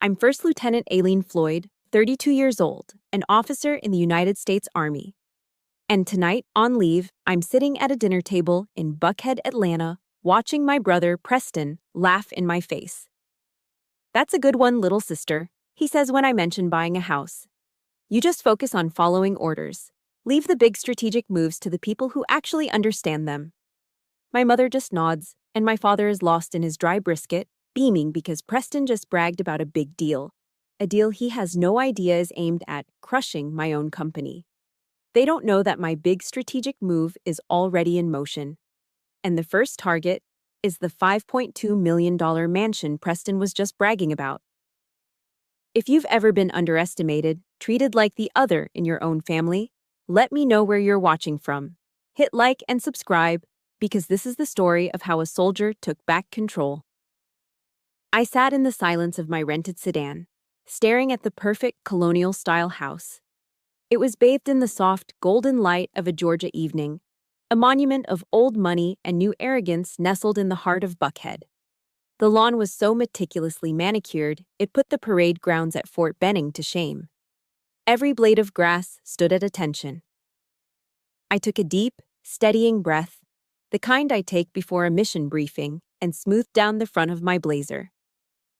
I'm First Lieutenant Aileen Floyd, 32 years old, an officer in the United States Army. And tonight, on leave, I'm sitting at a dinner table in Buckhead, Atlanta, watching my brother, Preston, laugh in my face. "That's a good one, little sister," he says when I mention buying a house. "You just focus on following orders. Leave the big strategic moves to the people who actually understand them." My mother just nods, and my father is lost in his dry brisket, beaming because Preston just bragged about a big deal. A deal he has no idea is aimed at crushing my own company. They don't know that my big strategic move is already in motion. And the first target is the $5.2 million mansion Preston was just bragging about. If you've ever been underestimated, treated like the other in your own family, let me know where you're watching from. Hit like and subscribe, because this is the story of how a soldier took back control. I sat in the silence of my rented sedan, staring at the perfect colonial-style house. It was bathed in the soft, golden light of a Georgia evening, a monument of old money and new arrogance nestled in the heart of Buckhead. The lawn was so meticulously manicured, it put the parade grounds at Fort Benning to shame. Every blade of grass stood at attention. I took a deep, steadying breath, the kind I take before a mission briefing, and smoothed down the front of my blazer.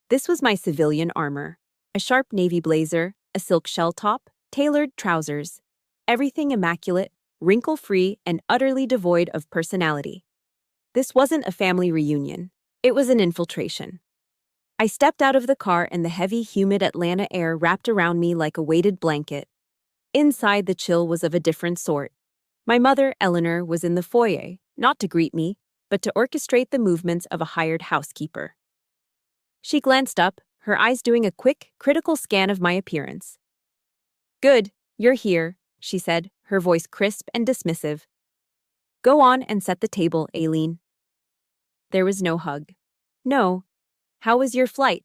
This was my civilian armor, a sharp navy blazer, a silk shell top, tailored trousers, everything immaculate, wrinkle-free, and utterly devoid of personality. This wasn't a family reunion. It was an infiltration. I stepped out of the car and the heavy, humid Atlanta air wrapped around me like a weighted blanket. Inside, the chill was of a different sort. My mother, Eleanor, was in the foyer, not to greet me, but to orchestrate the movements of a hired housekeeper. She glanced up, her eyes doing a quick, critical scan of my appearance. "Good, you're here," she said, her voice crisp and dismissive. "Go on and set the table, Aileen." There was no hug. "No. How was your flight?"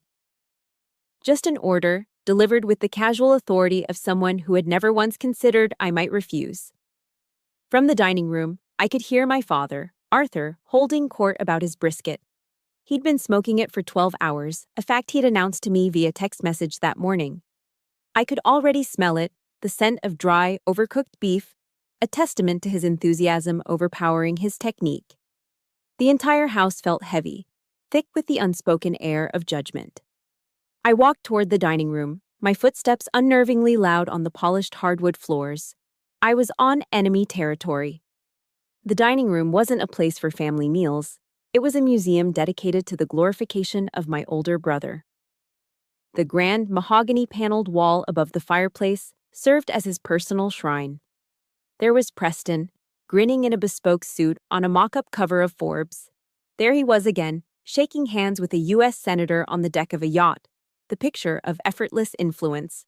Just an order, delivered with the casual authority of someone who had never once considered I might refuse. From the dining room, I could hear my father, Arthur, holding court about his brisket. He'd been smoking it for 12 hours, a fact he'd announced to me via text message that morning. I could already smell it, the scent of dry, overcooked beef, a testament to his enthusiasm overpowering his technique. The entire house felt heavy, thick with the unspoken air of judgment. I walked toward the dining room, my footsteps unnervingly loud on the polished hardwood floors. I was on enemy territory. The dining room wasn't a place for family meals. It was a museum dedicated to the glorification of my older brother. The grand mahogany-paneled wall above the fireplace served as his personal shrine. There was Preston, grinning in a bespoke suit on a mock-up cover of Forbes. There he was again, shaking hands with a U.S. senator on the deck of a yacht, the picture of effortless influence.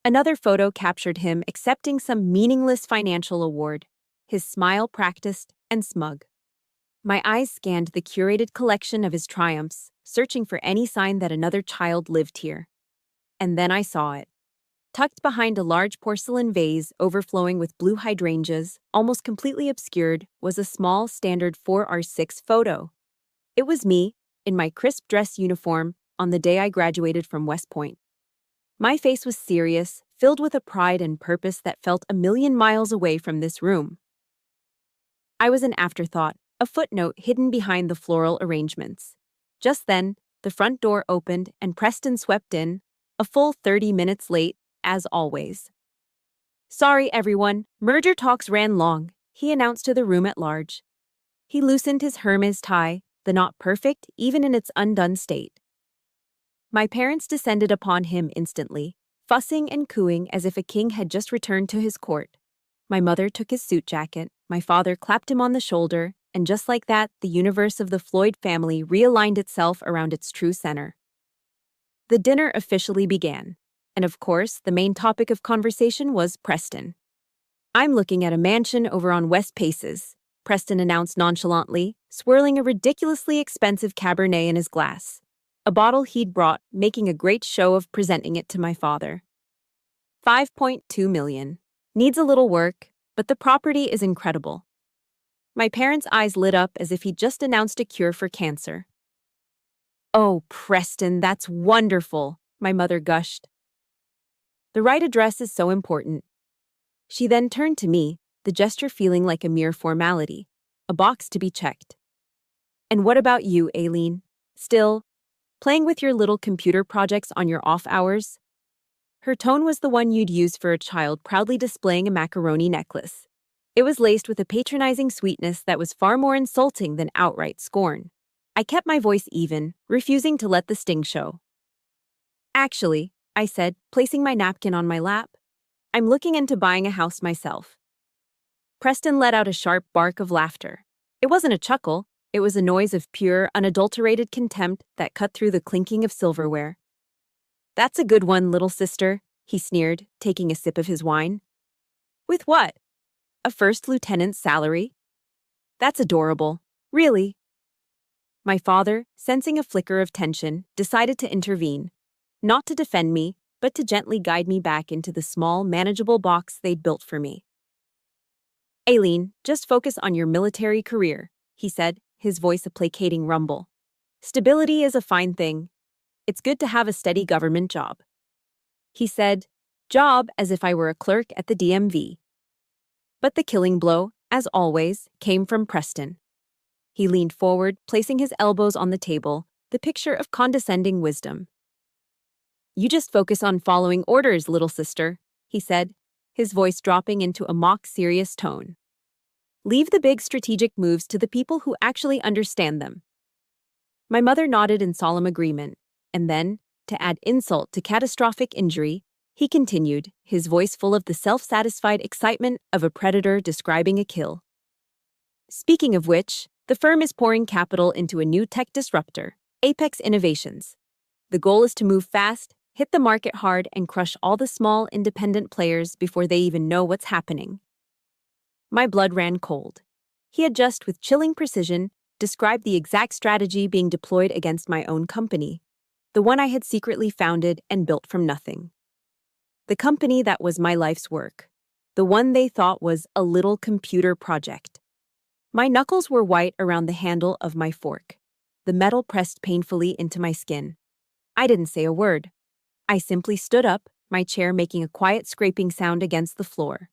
Another photo captured him accepting some meaningless financial award, his smile practiced and smug. My eyes scanned the curated collection of his triumphs, searching for any sign that another child lived here. And then I saw it. Tucked behind a large porcelain vase overflowing with blue hydrangeas, almost completely obscured, was a small standard 4x6 photo. It was me, in my crisp dress uniform, on the day I graduated from West Point. My face was serious, filled with a pride and purpose that felt a million miles away from this room. I was an afterthought, a footnote hidden behind the floral arrangements. Just then, the front door opened and Preston swept in, a full 30 minutes late, as always. "Sorry, everyone, merger talks ran long," he announced to the room at large. He loosened his Hermes tie, the knot perfect even in its undone state. My parents descended upon him instantly, fussing and cooing as if a king had just returned to his court. My mother took his suit jacket, my father clapped him on the shoulder, and just like that, the universe of the Floyd family realigned itself around its true center. The dinner officially began, and of course, the main topic of conversation was Preston. "I'm looking at a mansion over on West Paces," Preston announced nonchalantly, swirling a ridiculously expensive Cabernet in his glass, a bottle he'd brought, making a great show of presenting it to my father. $5.2 million. Needs a little work, but the property is incredible. My parents' eyes lit up as if he'd just announced a cure for cancer. "Oh, Preston, that's wonderful," my mother gushed. The right address is so important. She then turned to me, the gesture feeling like a mere formality, a box to be checked. And what about you, Aileen? Still, playing with your little computer projects on your off hours? Her tone was the one you'd use for a child proudly displaying a macaroni necklace. It was laced with a patronizing sweetness that was far more insulting than outright scorn. I kept my voice even, refusing to let the sting show. Actually, I said, placing my napkin on my lap, I'm looking into buying a house myself. Preston let out a sharp bark of laughter. It wasn't a chuckle, it was a noise of pure, unadulterated contempt that cut through the clinking of silverware. That's a good one, little sister, he sneered, taking a sip of his wine. With what? A first lieutenant's salary? That's adorable. Really? My father, sensing a flicker of tension, decided to intervene. Not to defend me, but to gently guide me back into the small, manageable box they'd built for me. Aileen, just focus on your military career, he said, his voice a placating rumble. Stability is a fine thing. It's good to have a steady government job. He said, job as if I were a clerk at the DMV. But the killing blow, as always, came from Preston. He leaned forward, placing his elbows on the table, the picture of condescending wisdom. You just focus on following orders, little sister, he said, his voice dropping into a mock-serious tone. Leave the big strategic moves to the people who actually understand them. My mother nodded in solemn agreement, and then, to add insult to catastrophic injury, he continued, his voice full of the self-satisfied excitement of a predator describing a kill. Speaking of which, the firm is pouring capital into a new tech disruptor, Apex Innovations. The goal is to move fast, hit the market hard, and crush all the small, independent players before they even know what's happening. My blood ran cold. He had just, with chilling precision, described the exact strategy being deployed against my own company, the one I had secretly founded and built from nothing. The company that was my life's work, the one they thought was a little computer project. My knuckles were white around the handle of my fork, the metal pressed painfully into my skin. I didn't say a word. I simply stood up, my chair making a quiet scraping sound against the floor.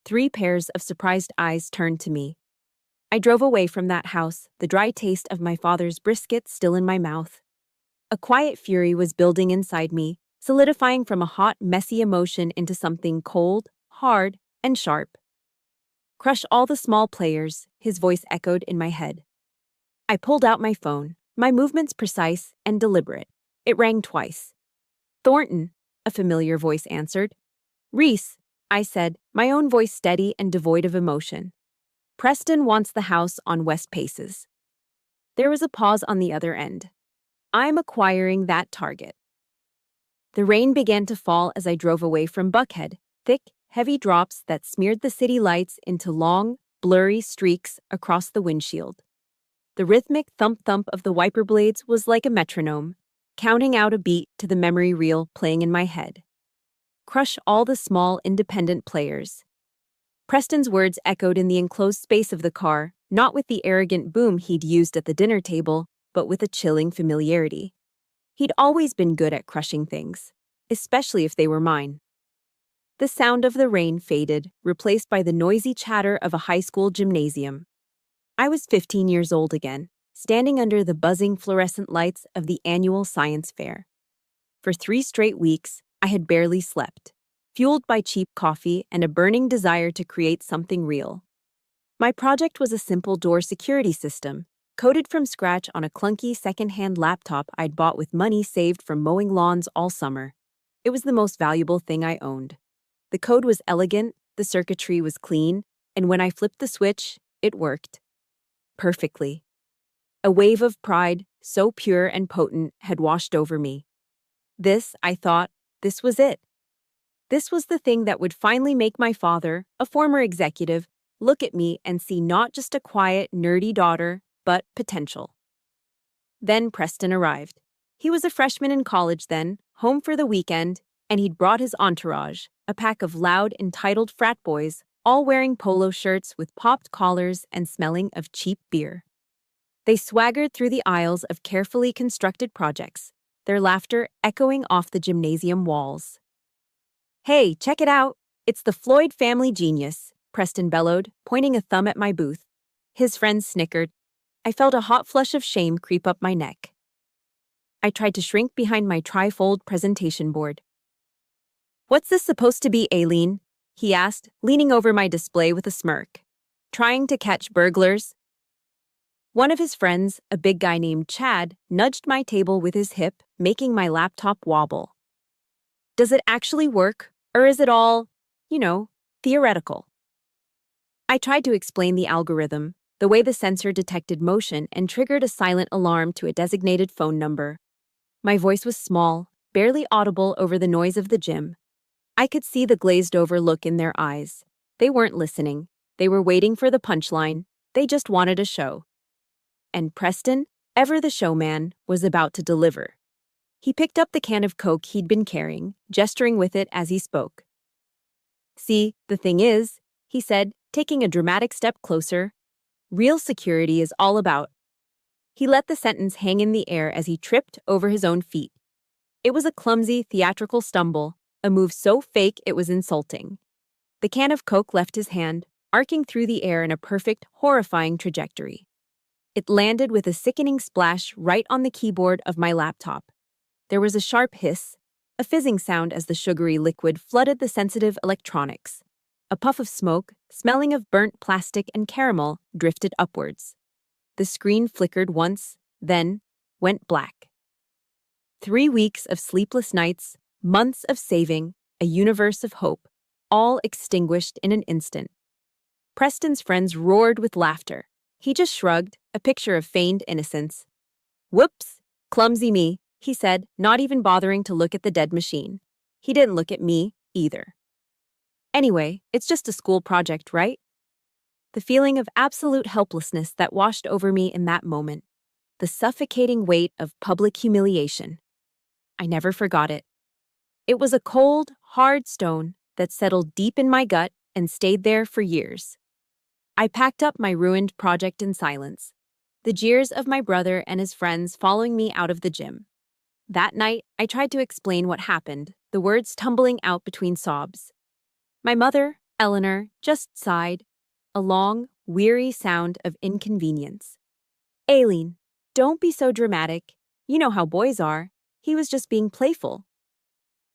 3 pairs of surprised eyes turned to me. I drove away from that house, the dry taste of my father's brisket still in my mouth. A quiet fury was building inside me, solidifying from a hot, messy emotion into something cold, hard, and sharp. Crush all the small players, his voice echoed in my head. I pulled out my phone, my movements precise and deliberate. It rang twice. Thornton, a familiar voice answered. Reese, I said, my own voice steady and devoid of emotion. Preston wants the house on West Paces. There was a pause on the other end. I'm acquiring that target. The rain began to fall as I drove away from Buckhead, thick, heavy drops that smeared the city lights into long, blurry streaks across the windshield. The rhythmic thump-thump of the wiper blades was like a metronome, counting out a beat to the memory reel playing in my head. Crush all the small, independent players. Preston's words echoed in the enclosed space of the car, not with the arrogant boom he'd used at the dinner table, but with a chilling familiarity. He'd always been good at crushing things, especially if they were mine. The sound of the rain faded, replaced by the noisy chatter of a high school gymnasium. I was 15 years old again, standing under the buzzing fluorescent lights of the annual science fair. For 3 straight weeks, I had barely slept, fueled by cheap coffee and a burning desire to create something real. My project was a simple door security system, coded from scratch on a clunky second-hand laptop I'd bought with money saved from mowing lawns all summer. It was the most valuable thing I owned. The code was elegant, the circuitry was clean, and when I flipped the switch, it worked. Perfectly. A wave of pride, so pure and potent, had washed over me. This, I thought, this was it. This was the thing that would finally make my father, a former executive, look at me and see not just a quiet, nerdy daughter, but potential. Then Preston arrived. He was a freshman in college then, home for the weekend, and he'd brought his entourage, a pack of loud, entitled frat boys, all wearing polo shirts with popped collars and smelling of cheap beer. They swaggered through the aisles of carefully constructed projects, their laughter echoing off the gymnasium walls. "Hey, check it out! It's the Floyd family genius," Preston bellowed, pointing a thumb at my booth. His friends snickered. I felt a hot flush of shame creep up my neck. I tried to shrink behind my trifold presentation board. "What's this supposed to be, Aileen?" he asked, leaning over my display with a smirk. "Trying to catch burglars?" One of his friends, a big guy named Chad, nudged my table with his hip, making my laptop wobble. "Does it actually work, or is it all, theoretical?" I tried to explain the algorithm, the way the sensor detected motion and triggered a silent alarm to a designated phone number. My voice was small, barely audible over the noise of the gym. I could see the glazed-over look in their eyes. They weren't listening. They were waiting for the punchline. They just wanted a show. And Preston, ever the showman, was about to deliver. He picked up the can of Coke he'd been carrying, gesturing with it as he spoke. "See, the thing is," he said, taking a dramatic step closer, "real security is all about." He let the sentence hang in the air as he tripped over his own feet. It was a clumsy, theatrical stumble, a move so fake it was insulting. The can of Coke left his hand, arcing through the air in a perfect, horrifying trajectory. It landed with a sickening splash right on the keyboard of my laptop. There was a sharp hiss, a fizzing sound as the sugary liquid flooded the sensitive electronics. A puff of smoke, smelling of burnt plastic and caramel, drifted upwards. The screen flickered once, then went black. 3 weeks of sleepless nights, months of saving, a universe of hope, all extinguished in an instant. Preston's friends roared with laughter. He just shrugged, a picture of feigned innocence. "Whoops, clumsy me," he said, not even bothering to look at the dead machine. He didn't look at me, either. "Anyway, it's just a school project, right?" The feeling of absolute helplessness that washed over me in that moment. The suffocating weight of public humiliation. I never forgot it. It was a cold, hard stone that settled deep in my gut and stayed there for years. I packed up my ruined project in silence, the jeers of my brother and his friends following me out of the gym. That night, I tried to explain what happened, the words tumbling out between sobs. My mother, Eleanor, just sighed, a long, weary sound of inconvenience. "Aileen, don't be so dramatic. You know how boys are. He was just being playful."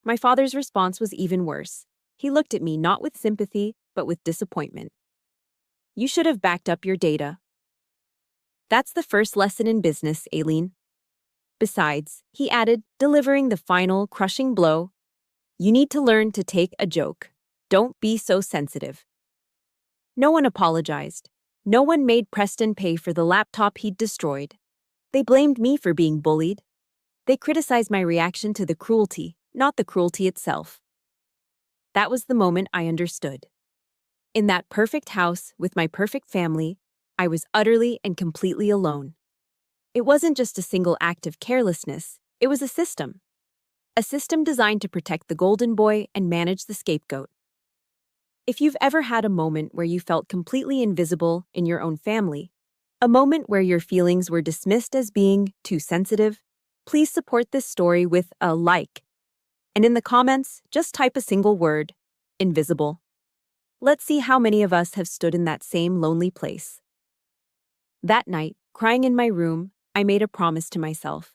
My father's response was even worse. He looked at me not with sympathy, but with disappointment. "You should have backed up your data." "That's the first lesson in business, Aileen." Besides, he added, delivering the final, crushing blow, "you need to learn to take a joke. Don't be so sensitive." No one apologized. No one made Preston pay for the laptop he'd destroyed. They blamed me for being bullied. They criticized my reaction to the cruelty, not the cruelty itself. That was the moment I understood. In that perfect house with my perfect family, I was utterly and completely alone. It wasn't just a single act of carelessness, it was a system. A system designed to protect the golden boy and manage the scapegoat. If you've ever had a moment where you felt completely invisible in your own family, a moment where your feelings were dismissed as being too sensitive, please support this story with a like. And in the comments, just type a single word, invisible. Let's see how many of us have stood in that same lonely place. That night, crying in my room, I made a promise to myself.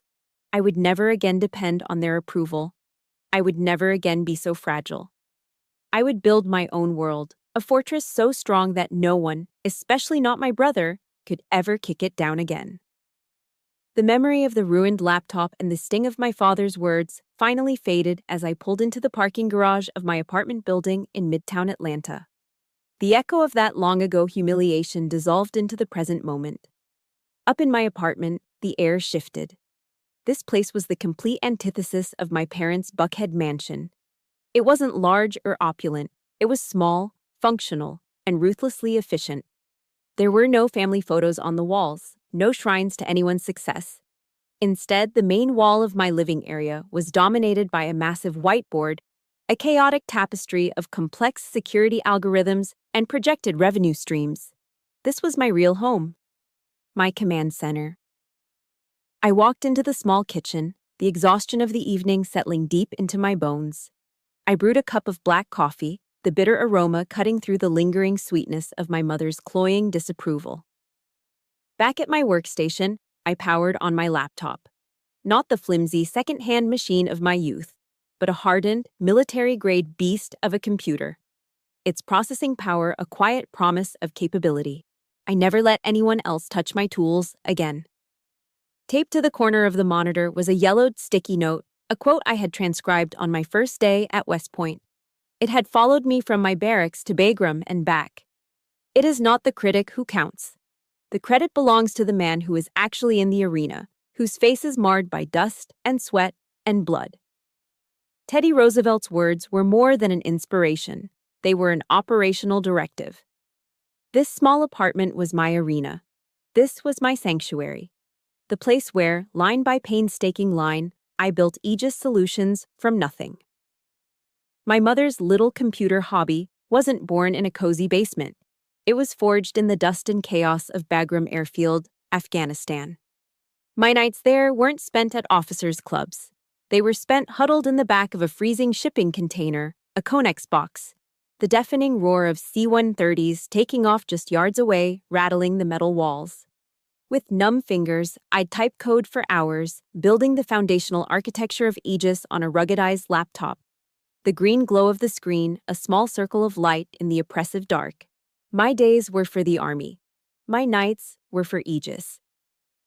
I would never again depend on their approval. I would never again be so fragile. I would build my own world, a fortress so strong that no one, especially not my brother, could ever kick it down again. The memory of the ruined laptop and the sting of my father's words finally faded as I pulled into the parking garage of my apartment building in Midtown Atlanta. The echo of that long-ago humiliation dissolved into the present moment. Up in my apartment, the air shifted. This place was the complete antithesis of my parents' Buckhead mansion. It wasn't large or opulent. It was small, functional, and ruthlessly efficient. There were no family photos on the walls, no shrines to anyone's success. Instead, the main wall of my living area was dominated by a massive whiteboard, a chaotic tapestry of complex security algorithms and projected revenue streams. This was my real home, my command center. I walked into the small kitchen, the exhaustion of the evening settling deep into my bones. I brewed a cup of black coffee, the bitter aroma cutting through the lingering sweetness of my mother's cloying disapproval. Back at my workstation, I powered on my laptop. Not the flimsy second-hand machine of my youth, but a hardened, military-grade beast of a computer. Its processing power a quiet promise of capability. I never let anyone else touch my tools again. Taped to the corner of the monitor was a yellowed sticky note, a quote I had transcribed on my first day at West Point. It had followed me from my barracks to Bagram and back. It is not the critic who counts. The credit belongs to the man who is actually in the arena, whose face is marred by dust and sweat and blood. Teddy Roosevelt's words were more than an inspiration. They were an operational directive. This small apartment was my arena. This was my sanctuary. The place where, line by painstaking line, I built Aegis solutions from nothing. My mother's little computer hobby wasn't born in a cozy basement. It was forged in the dust and chaos of Bagram Airfield, Afghanistan. My nights there weren't spent at officers' clubs. They were spent huddled in the back of a freezing shipping container, a Conex box, the deafening roar of C-130s taking off just yards away, rattling the metal walls. With numb fingers, I'd type code for hours, building the foundational architecture of Aegis on a ruggedized laptop. The green glow of the screen, a small circle of light in the oppressive dark. My days were for the Army. My nights were for Aegis.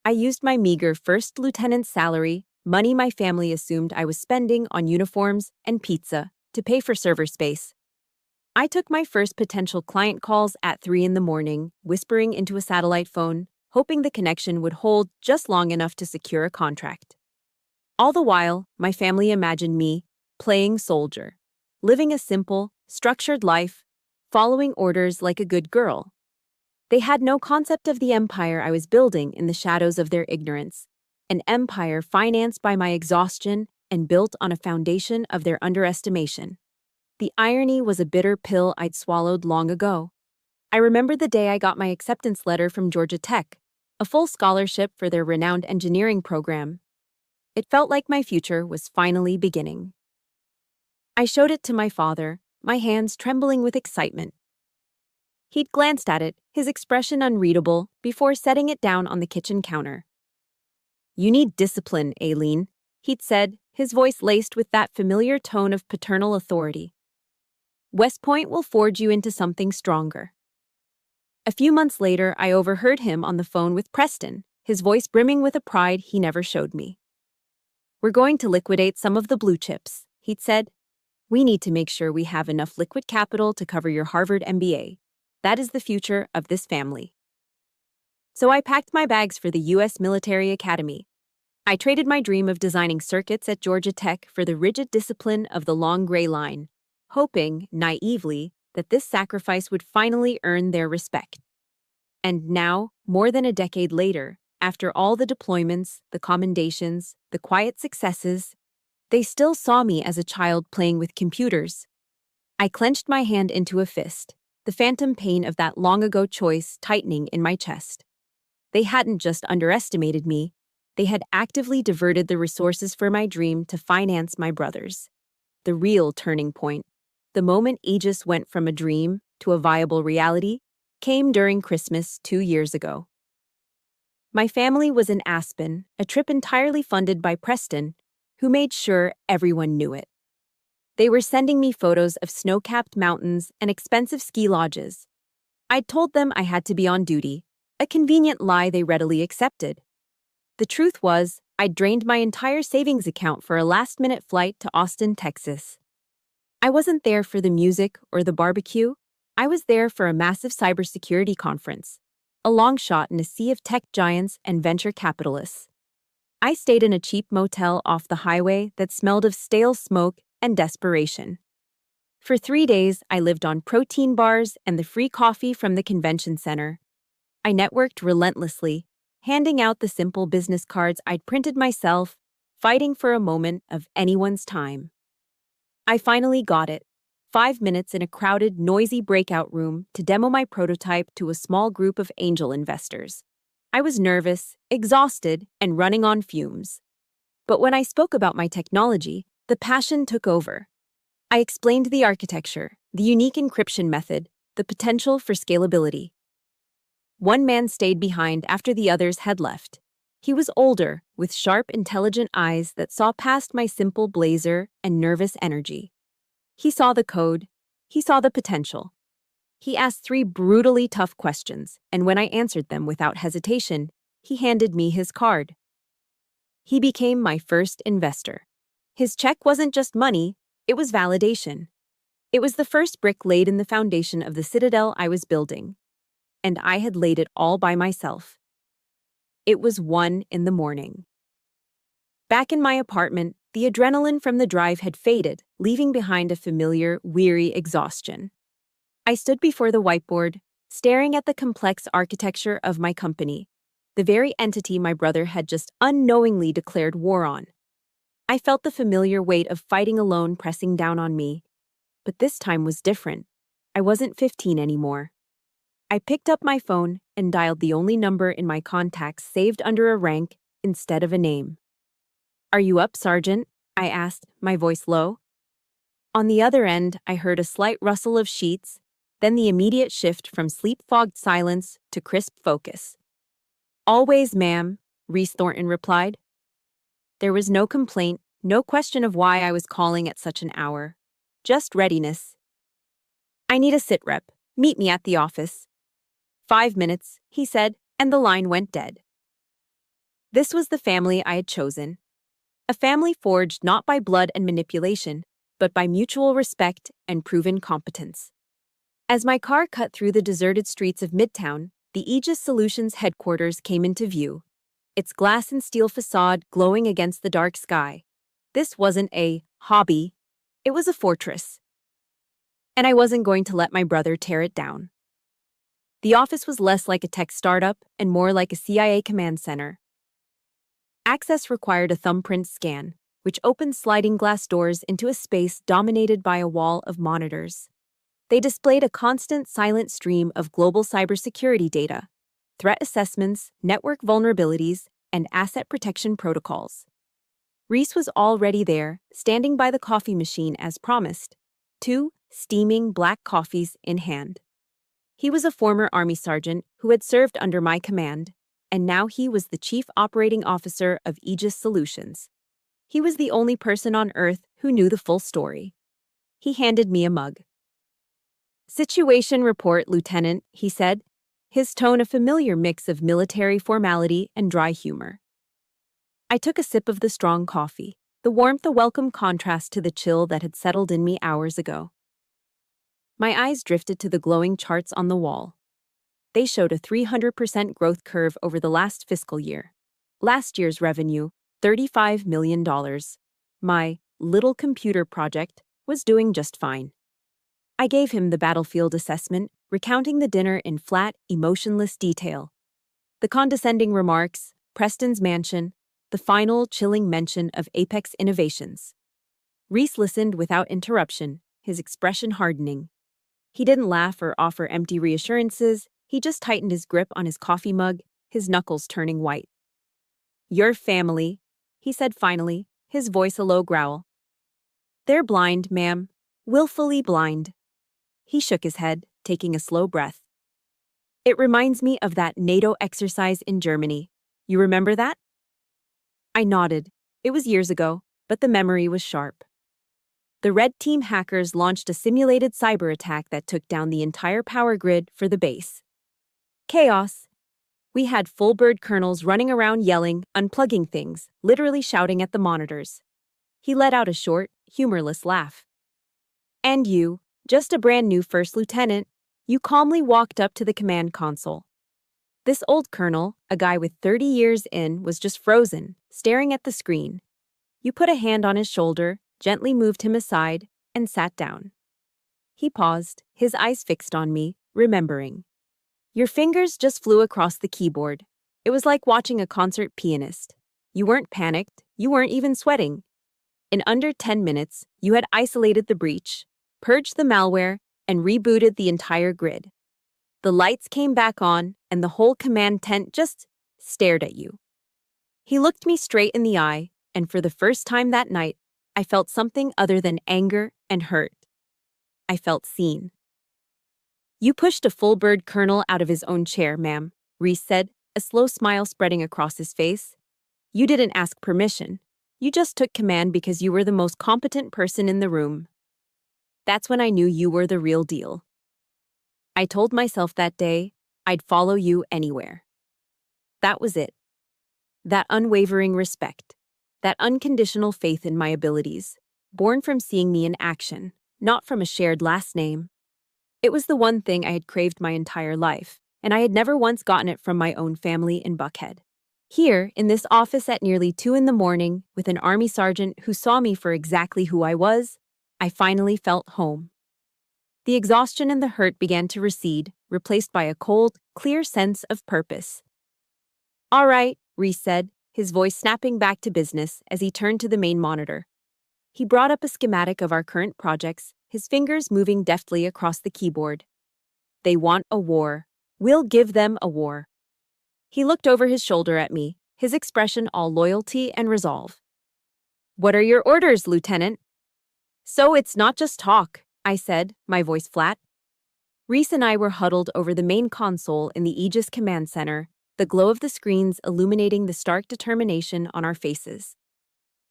I used my meager first lieutenant's salary, money my family assumed I was spending on uniforms and pizza, to pay for server space. I took my first potential client calls at 3 a.m, whispering into a satellite phone, hoping the connection would hold just long enough to secure a contract. All the while, my family imagined me playing soldier, living a simple, structured life, following orders like a good girl. They had no concept of the empire I was building in the shadows of their ignorance, an empire financed by my exhaustion and built on a foundation of their underestimation. The irony was a bitter pill I'd swallowed long ago. I remembered the day I got my acceptance letter from Georgia Tech, a full scholarship for their renowned engineering program. It felt like my future was finally beginning. I showed it to my father, my hands trembling with excitement. He'd glanced at it, his expression unreadable, before setting it down on the kitchen counter. "You need discipline, Aileen," he'd said, his voice laced with that familiar tone of paternal authority. "West Point will forge you into something stronger." A few months later, I overheard him on the phone with Preston, his voice brimming with a pride he never showed me. "We're going to liquidate some of the blue chips," he'd said. "We need to make sure we have enough liquid capital to cover your Harvard MBA. That is the future of this family." So I packed my bags for the U.S. Military Academy. I traded my dream of designing circuits at Georgia Tech for the rigid discipline of the long gray line, hoping, naively, that this sacrifice would finally earn their respect. And now, more than a decade later, after all the deployments, the commendations, the quiet successes, they still saw me as a child playing with computers. I clenched my hand into a fist, the phantom pain of that long-ago choice tightening in my chest. They hadn't just underestimated me, they had actively diverted the resources for my dream to finance my brother's. The real turning point, the moment Aegis went from a dream to a viable reality, came during Christmas 2 years ago. My family was in Aspen, a trip entirely funded by Preston, who made sure everyone knew it. They were sending me photos of snow-capped mountains and expensive ski lodges. I'd told them I had to be on duty, a convenient lie they readily accepted. The truth was, I'd drained my entire savings account for a last-minute flight to Austin, Texas. I wasn't there for the music or the barbecue. I was there for a massive cybersecurity conference, a long shot in a sea of tech giants and venture capitalists. I stayed in a cheap motel off the highway that smelled of stale smoke and desperation. For 3 days, I lived on protein bars and the free coffee from the convention center. I networked relentlessly, handing out the simple business cards I'd printed myself, fighting for a moment of anyone's time. I finally got it. 5 minutes in a crowded, noisy breakout room to demo my prototype to a small group of angel investors. I was nervous, exhausted, and running on fumes. But when I spoke about my technology, the passion took over. I explained the architecture, the unique encryption method, the potential for scalability. One man stayed behind after the others had left. He was older, with sharp, intelligent eyes that saw past my simple blazer and nervous energy. He saw the code. He saw the potential. He asked 3 brutally tough questions, and when I answered them without hesitation, he handed me his card. He became my first investor. His check wasn't just money, it was validation. It was the first brick laid in the foundation of the citadel I was building. And I had laid it all by myself. It was 1 in the morning. Back in my apartment, the adrenaline from the drive had faded, leaving behind a familiar, weary exhaustion. I stood before the whiteboard, staring at the complex architecture of my company, the very entity my brother had just unknowingly declared war on. I felt the familiar weight of fighting alone pressing down on me. But this time was different. I wasn't 15 anymore. I picked up my phone and dialed the only number in my contacts saved under a rank instead of a name. "Are you up, Sergeant?" I asked, my voice low. On the other end, I heard a slight rustle of sheets, then the immediate shift from sleep-fogged silence to crisp focus. "Always, ma'am," Reese Thornton replied. There was no complaint, no question of why I was calling at such an hour. Just readiness. "I need a sit rep. Meet me at the office." 5 minutes, he said, and the line went dead. This was the family I had chosen. A family forged not by blood and manipulation, but by mutual respect and proven competence. As my car cut through the deserted streets of Midtown, the Aegis Solutions headquarters came into view, its glass and steel facade glowing against the dark sky. This wasn't a hobby, it was a fortress. And I wasn't going to let my brother tear it down. The office was less like a tech startup and more like a CIA command center. Access required a thumbprint scan, which opened sliding glass doors into a space dominated by a wall of monitors. They displayed a constant, silent stream of global cybersecurity data, threat assessments, network vulnerabilities, and asset protection protocols. Reese was already there, standing by the coffee machine as promised, 2 steaming black coffees in hand. He was a former Army sergeant who had served under my command, and now he was the Chief Operating Officer of Aegis Solutions. He was the only person on Earth who knew the full story. He handed me a mug. "Situation report, Lieutenant," he said, his tone a familiar mix of military formality and dry humor. I took a sip of the strong coffee, the warmth a welcome contrast to the chill that had settled in me hours ago. My eyes drifted to the glowing charts on the wall. They showed a 300% growth curve over the last fiscal year. Last year's revenue, $35 million. My little computer project was doing just fine. I gave him the battlefield assessment, recounting the dinner in flat, emotionless detail. The condescending remarks, Preston's mansion, the final chilling mention of Apex Innovations. Reese listened without interruption, his expression hardening. He didn't laugh or offer empty reassurances, he just tightened his grip on his coffee mug, his knuckles turning white. "Your family," he said finally, his voice a low growl. "They're blind, ma'am. Willfully blind." He shook his head, taking a slow breath. "It reminds me of that NATO exercise in Germany. You remember that?" I nodded. It was years ago, but the memory was sharp. The Red Team hackers launched a simulated cyber attack that took down the entire power grid for the base. Chaos. We had full bird colonels running around yelling, unplugging things, literally shouting at the monitors. He let out a short, humorless laugh. "And you, just a brand new first lieutenant, you calmly walked up to the command console. This old colonel, a guy with 30 years in, was just frozen, staring at the screen. You put a hand on his shoulder, gently moved him aside, and sat down. He paused, his eyes fixed on me, remembering. Your fingers just flew across the keyboard. It was like watching a concert pianist. You weren't panicked, you weren't even sweating. In under 10 minutes, you had isolated the breach, purged the malware, and rebooted the entire grid. The lights came back on, and the whole command tent just stared at you. He looked me straight in the eye, and for the first time that night, I felt something other than anger and hurt. I felt seen. You pushed a full-bird colonel out of his own chair, ma'am, Reese said, a slow smile spreading across his face. You didn't ask permission. You just took command because you were the most competent person in the room. That's when I knew you were the real deal. I told myself that day I'd follow you anywhere. That was it. That unwavering respect, that unconditional faith in my abilities, born from seeing me in action, not from a shared last name. It was the one thing I had craved my entire life, and I had never once gotten it from my own family in Buckhead. Here, in this office at nearly 2 a.m, with an army sergeant who saw me for exactly who I was, I finally felt home. The exhaustion and the hurt began to recede, replaced by a cold, clear sense of purpose. All right, Reese said, his voice snapping back to business as he turned to the main monitor. He brought up a schematic of our current projects, his fingers moving deftly across the keyboard. They want a war. We'll give them a war. He looked over his shoulder at me, his expression all loyalty and resolve. What are your orders, Lieutenant? So it's not just talk, I said, my voice flat. Reese and I were huddled over the main console in the Aegis Command Center, the glow of the screens illuminating the stark determination on our faces.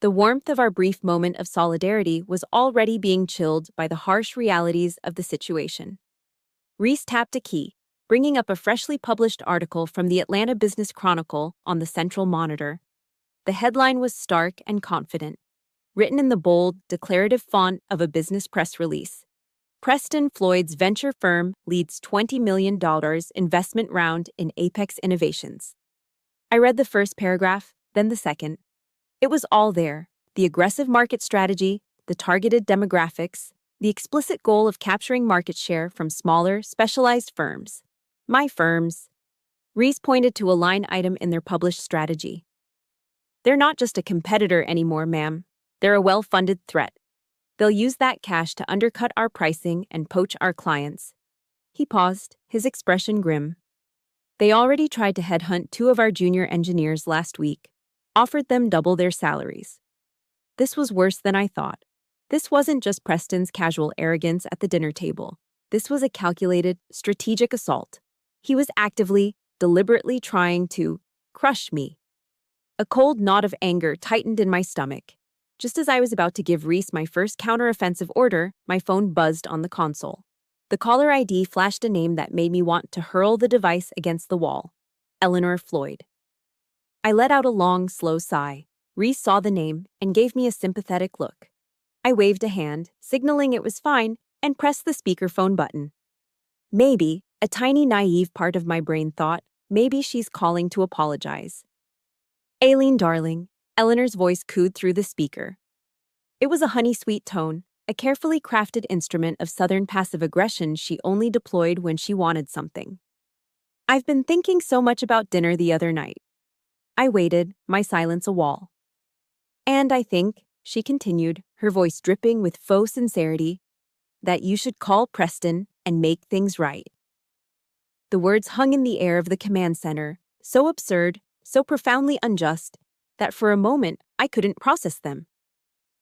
The warmth of our brief moment of solidarity was already being chilled by the harsh realities of the situation. Reese tapped a key, bringing up a freshly published article from the Atlanta Business Chronicle on the central monitor. The headline was stark and confident, written in the bold, declarative font of a business press release. Preston Floyd's venture firm leads $20 million investment round in Apex Innovations. I read the first paragraph, then the second. It was all there: the aggressive market strategy, the targeted demographics, the explicit goal of capturing market share from smaller, specialized firms. My firms. Reese pointed to a line item in their published strategy. They're not just a competitor anymore, ma'am. They're a well-funded threat. They'll use that cash to undercut our pricing and poach our clients. He paused, his expression grim. They already tried to headhunt 2 of our junior engineers last week, offered them double their salaries. This was worse than I thought. This wasn't just Preston's casual arrogance at the dinner table. This was a calculated, strategic assault. He was actively, deliberately trying to crush me. A cold knot of anger tightened in my stomach. Just as I was about to give Reese my first counteroffensive order, my phone buzzed on the console. The caller ID flashed a name that made me want to hurl the device against the wall. Eleanor Floyd. I let out a long, slow sigh. Reese saw the name and gave me a sympathetic look. I waved a hand, signaling it was fine, and pressed the speakerphone button. Maybe, a tiny naive part of my brain thought, maybe she's calling to apologize. Aileen, darling, Eleanor's voice cooed through the speaker. It was a honey-sweet tone, a carefully crafted instrument of Southern passive aggression she only deployed when she wanted something. I've been thinking so much about dinner the other night. I waited, my silence a wall. And I think, she continued, her voice dripping with faux sincerity, that you should call Preston and make things right. The words hung in the air of the command center, so absurd, so profoundly unjust, that for a moment I couldn't process them.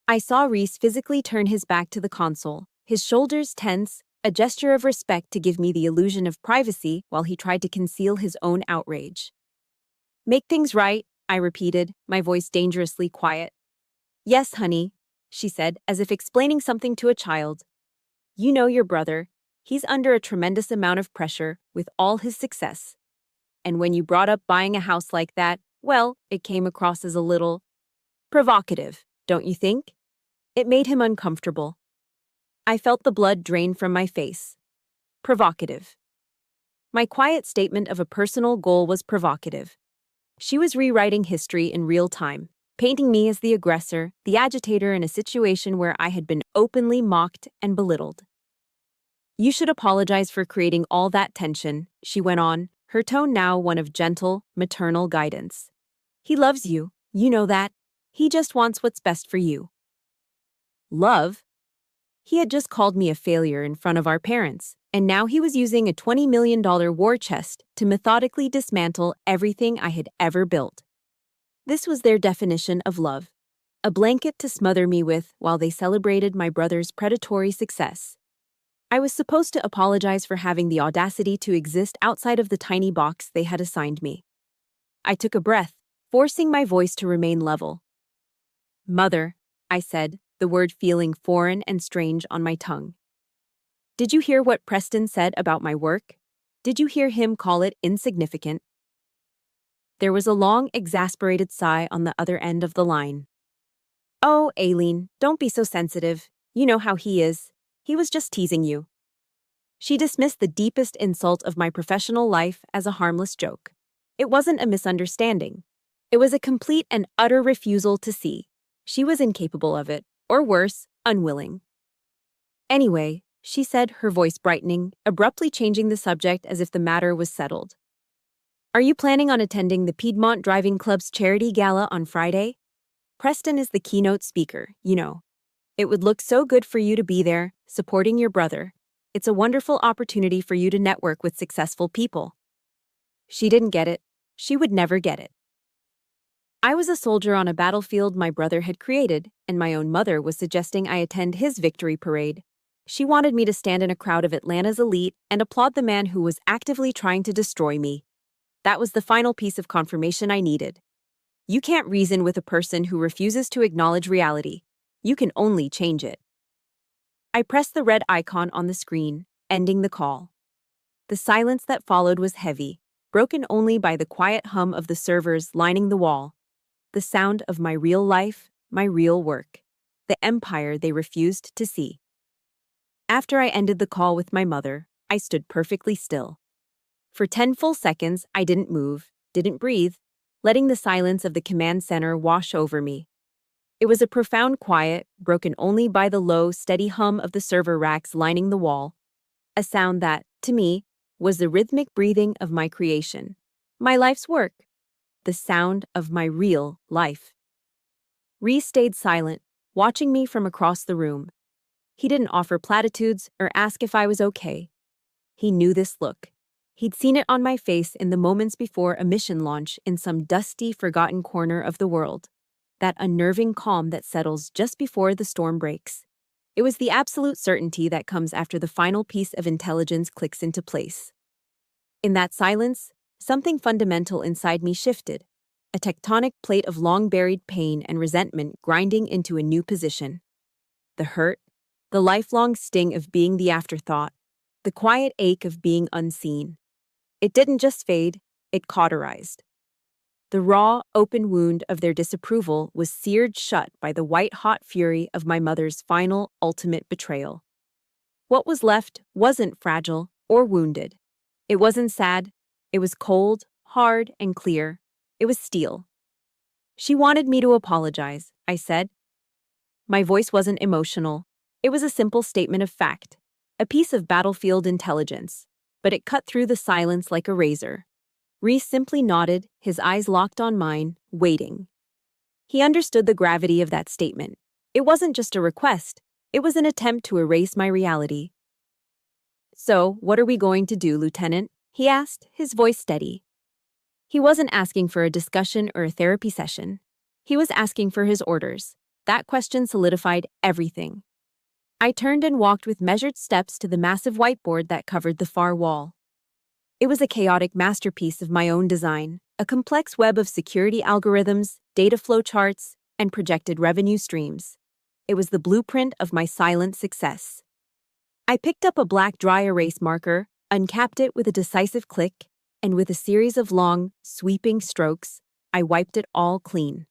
I saw Reese physically turn his back to the console, his shoulders tense, a gesture of respect to give me the illusion of privacy while he tried to conceal his own outrage. Make things right, I repeated, my voice dangerously quiet. Yes, honey, she said, as if explaining something to a child. You know your brother. He's under a tremendous amount of pressure with all his success. And when you brought up buying a house like that, well, it came across as a little provocative, don't you think? It made him uncomfortable. I felt the blood drain from my face. Provocative. My quiet statement of a personal goal was provocative. She was rewriting history in real time, painting me as the aggressor, the agitator in a situation where I had been openly mocked and belittled. You should apologize for creating all that tension, she went on, her tone now one of gentle, maternal guidance. He loves you, you know that. He just wants what's best for you. Love? He had just called me a failure in front of our parents, and now he was using a $20 million war chest to methodically dismantle everything I had ever built. This was their definition of love, a blanket to smother me with while they celebrated my brother's predatory success. I was supposed to apologize for having the audacity to exist outside of the tiny box they had assigned me. I took a breath, forcing my voice to remain level. "Mother," I said, the word feeling foreign and strange on my tongue. "Did you hear what Preston said about my work? Did you hear him call it insignificant?" There was a long, exasperated sigh on the other end of the line. "Oh, Aileen, don't be so sensitive. You know how he is. He was just teasing you." She dismissed the deepest insult of my professional life as a harmless joke. It wasn't a misunderstanding. It was a complete and utter refusal to see. She was incapable of it, or worse, unwilling. "Anyway," she said, her voice brightening, abruptly changing the subject as if the matter was settled. "Are you planning on attending the Piedmont Driving Club's charity gala on Friday? Preston is the keynote speaker, you know. It would look so good for you to be there, supporting your brother. It's a wonderful opportunity for you to network with successful people." She didn't get it. She would never get it. I was a soldier on a battlefield my brother had created, and my own mother was suggesting I attend his victory parade. She wanted me to stand in a crowd of Atlanta's elite and applaud the man who was actively trying to destroy me. That was the final piece of confirmation I needed. You can't reason with a person who refuses to acknowledge reality. You can only change it. I pressed the red icon on the screen, ending the call. The silence that followed was heavy, broken only by the quiet hum of the servers lining the wall. The sound of my real life, my real work. The empire they refused to see. After I ended the call with my mother, I stood perfectly still. For 10 full seconds, I didn't move, didn't breathe, letting the silence of the command center wash over me. It was a profound quiet, broken only by the low, steady hum of the server racks lining the wall, a sound that, to me, was the rhythmic breathing of my creation, my life's work, the sound of my real life. Reese stayed silent, watching me from across the room. He didn't offer platitudes or ask if I was okay. He knew this look. He'd seen it on my face in the moments before a mission launch in some dusty, forgotten corner of the world. That unnerving calm that settles just before the storm breaks. It was the absolute certainty that comes after the final piece of intelligence clicks into place. In that silence, something fundamental inside me shifted, a tectonic plate of long-buried pain and resentment grinding into a new position. The hurt, the lifelong sting of being the afterthought, the quiet ache of being unseen. It didn't just fade, it cauterized. The raw, open wound of their disapproval was seared shut by the white-hot fury of my mother's final, ultimate betrayal. What was left wasn't fragile or wounded. It wasn't sad. It was cold, hard, and clear. It was steel. "She wanted me to apologize," I said. My voice wasn't emotional. It was a simple statement of fact, a piece of battlefield intelligence, but it cut through the silence like a razor. Reese simply nodded, his eyes locked on mine, waiting. He understood the gravity of that statement. It wasn't just a request. It was an attempt to erase my reality. "So, what are we going to do, Lieutenant?" he asked, his voice steady. He wasn't asking for a discussion or a therapy session. He was asking for his orders. That question solidified everything. I turned and walked with measured steps to the massive whiteboard that covered the far wall. It was a chaotic masterpiece of my own design, a complex web of security algorithms, data flow charts, and projected revenue streams. It was the blueprint of my silent success. I picked up a black dry erase marker, uncapped it with a decisive click, and with a series of long, sweeping strokes, I wiped it all clean.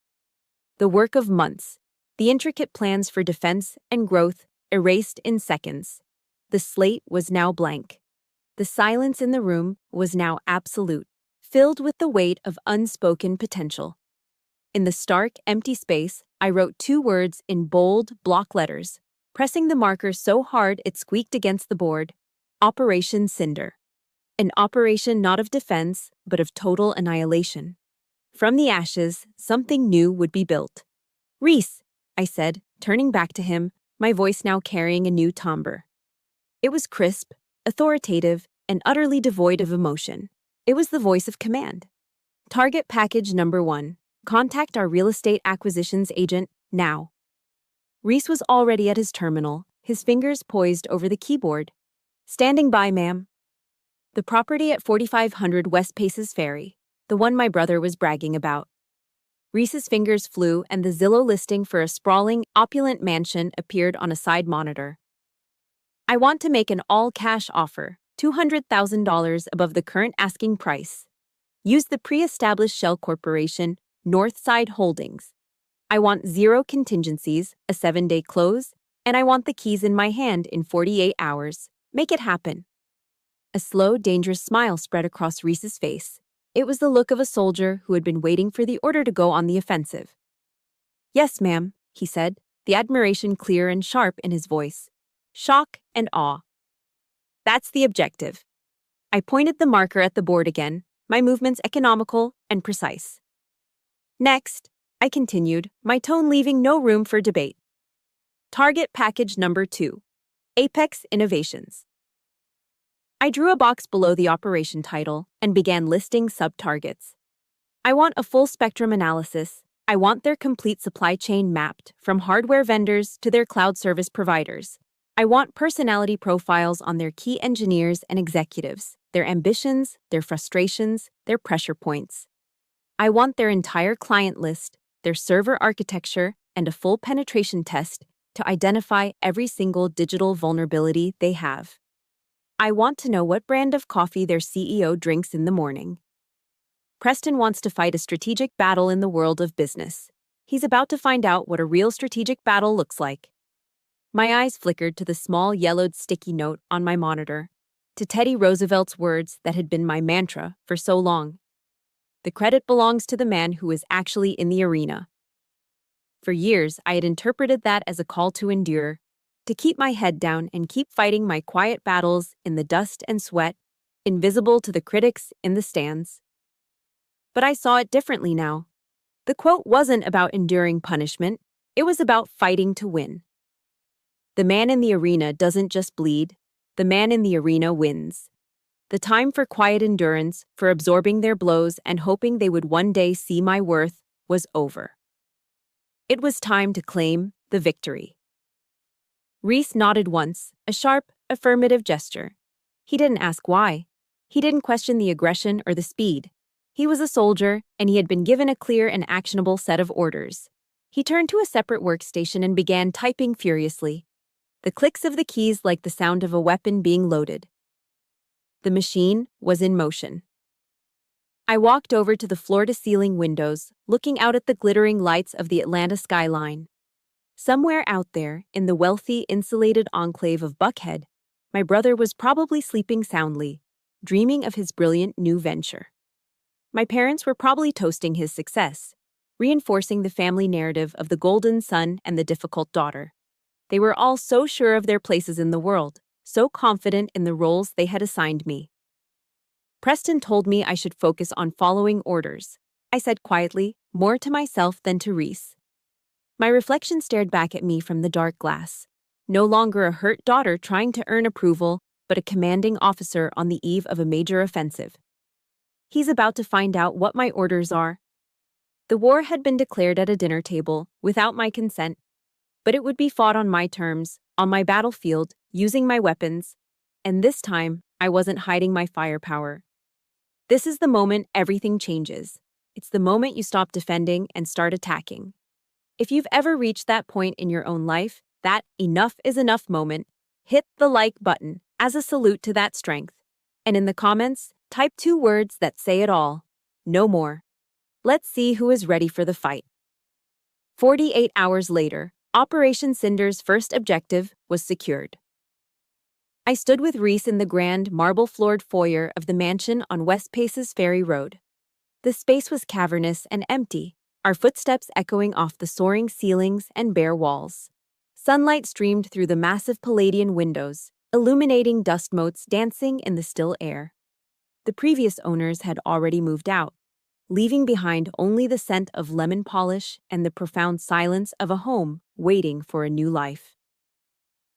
The work of months, the intricate plans for defense and growth erased in seconds. The slate was now blank. The silence in the room was now absolute, filled with the weight of unspoken potential. In the stark, empty space, I wrote 2 words in bold, block letters, pressing the marker so hard it squeaked against the board: Operation Cinder. An operation not of defense, but of total annihilation. From the ashes, something new would be built. "Reese," I said, turning back to him, my voice now carrying a new timbre. It was crisp, authoritative, and utterly devoid of emotion. It was the voice of command. "Target package number 1. Contact our real estate acquisitions agent Now. Reese was already at his terminal, his fingers poised over the keyboard. Standing by, ma'am. The property at 4500 West Paces Ferry, the one my brother was bragging about. Reese's fingers flew and the Zillow listing for a sprawling, opulent mansion appeared on a side monitor. I want to make an all-cash offer, $200,000 above the current asking price. Use the pre-established shell corporation, Northside Holdings. I want zero contingencies, a 7-day close, and I want the keys in my hand in 48 hours. Make it happen. A slow, dangerous smile spread across Reese's face. It was the look of a soldier who had been waiting for the order to go on the offensive. Yes, ma'am, he said, the admiration clear and sharp in his voice. Shock and awe. That's the objective. I pointed the marker at the board again, my movements economical and precise. Next, I continued, my tone leaving no room for debate. Target package number 2. Apex Innovations. I drew a box below the operation title and began listing sub-targets. I want a full spectrum analysis. I want their complete supply chain mapped, from hardware vendors to their cloud service providers. I want personality profiles on their key engineers and executives, their ambitions, their frustrations, their pressure points. I want their entire client list, their server architecture, and a full penetration test to identify every single digital vulnerability they have. I want to know what brand of coffee their CEO drinks in the morning. Preston wants to fight a strategic battle in the world of business. He's about to find out what a real strategic battle looks like. My eyes flickered to the small yellowed sticky note on my monitor, to Teddy Roosevelt's words that had been my mantra for so long. The credit belongs to the man who is actually in the arena. For years, I had interpreted that as a call to endure, to keep my head down and keep fighting my quiet battles in the dust and sweat, invisible to the critics in the stands. But I saw it differently now. The quote wasn't about enduring punishment, it was about fighting to win. The man in the arena doesn't just bleed, the man in the arena wins. The time for quiet endurance, for absorbing their blows and hoping they would one day see my worth, was over. It was time to claim the victory. Reese nodded once, a sharp, affirmative gesture. He didn't ask why. He didn't question the aggression or the speed. He was a soldier, and he had been given a clear and actionable set of orders. He turned to a separate workstation and began typing furiously. The clicks of the keys like the sound of a weapon being loaded. The machine was in motion. I walked over to the floor-to-ceiling windows, looking out at the glittering lights of the Atlanta skyline. Somewhere out there, in the wealthy, insulated enclave of Buckhead, my brother was probably sleeping soundly, dreaming of his brilliant new venture. My parents were probably toasting his success, reinforcing the family narrative of the golden son and the difficult daughter. They were all so sure of their places in the world, so confident in the roles they had assigned me. Preston told me I should focus on following orders, I said quietly, more to myself than to Reese. My reflection stared back at me from the dark glass. No longer a hurt daughter trying to earn approval, but a commanding officer on the eve of a major offensive. He's about to find out what my orders are. The war had been declared at a dinner table, without my consent, but it would be fought on my terms, on my battlefield, using my weapons, and this time, I wasn't hiding my firepower. This is the moment everything changes. It's the moment you stop defending and start attacking. If you've ever reached that point in your own life, that enough is enough moment, hit the like button as a salute to that strength. And in the comments, type 2 words that say it all. No more. Let's see who is ready for the fight. 48 hours later, Operation Cinder's first objective was secured. I stood with Reese in the grand, marble-floored foyer of the mansion on West Paces Ferry Road. The space was cavernous and empty, our footsteps echoing off the soaring ceilings and bare walls. Sunlight streamed through the massive Palladian windows, illuminating dust motes dancing in the still air. The previous owners had already moved out, leaving behind only the scent of lemon polish and the profound silence of a home waiting for a new life.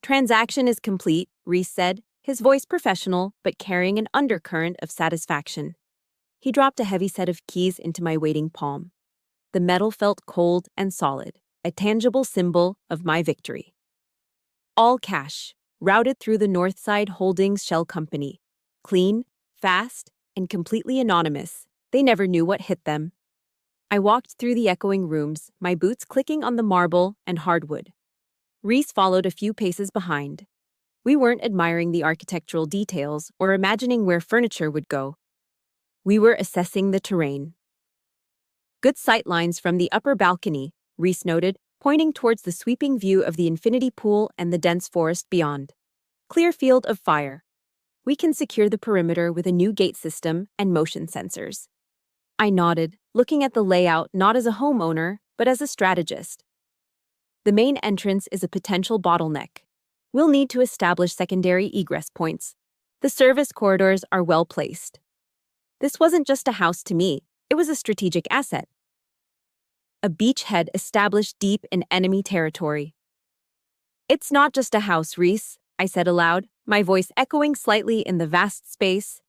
Transaction is complete, Reese said, his voice professional but carrying an undercurrent of satisfaction. He dropped a heavy set of keys into my waiting palm. The metal felt cold and solid. a tangible symbol of my victory. All cash, routed through the Northside Holdings Shell Company. Clean, fast, and completely anonymous. They never knew what hit them. I walked through the echoing rooms, my boots clicking on the marble and hardwood. Reese followed a few paces behind. We weren't admiring the architectural details or imagining where furniture would go. We were assessing the terrain. Good sight lines from the upper balcony, Reese noted, pointing towards the sweeping view of the infinity pool and the dense forest beyond. Clear field of fire. We can secure the perimeter with a new gate system and motion sensors. I nodded, looking at the layout not as a homeowner, but as a strategist. The main entrance is a potential bottleneck. We'll need to establish secondary egress points. The service corridors are well placed. This wasn't just a house to me, it was a strategic asset. A beachhead established deep in enemy territory. It's not just a house, Reese, I said aloud, my voice echoing slightly in the vast space.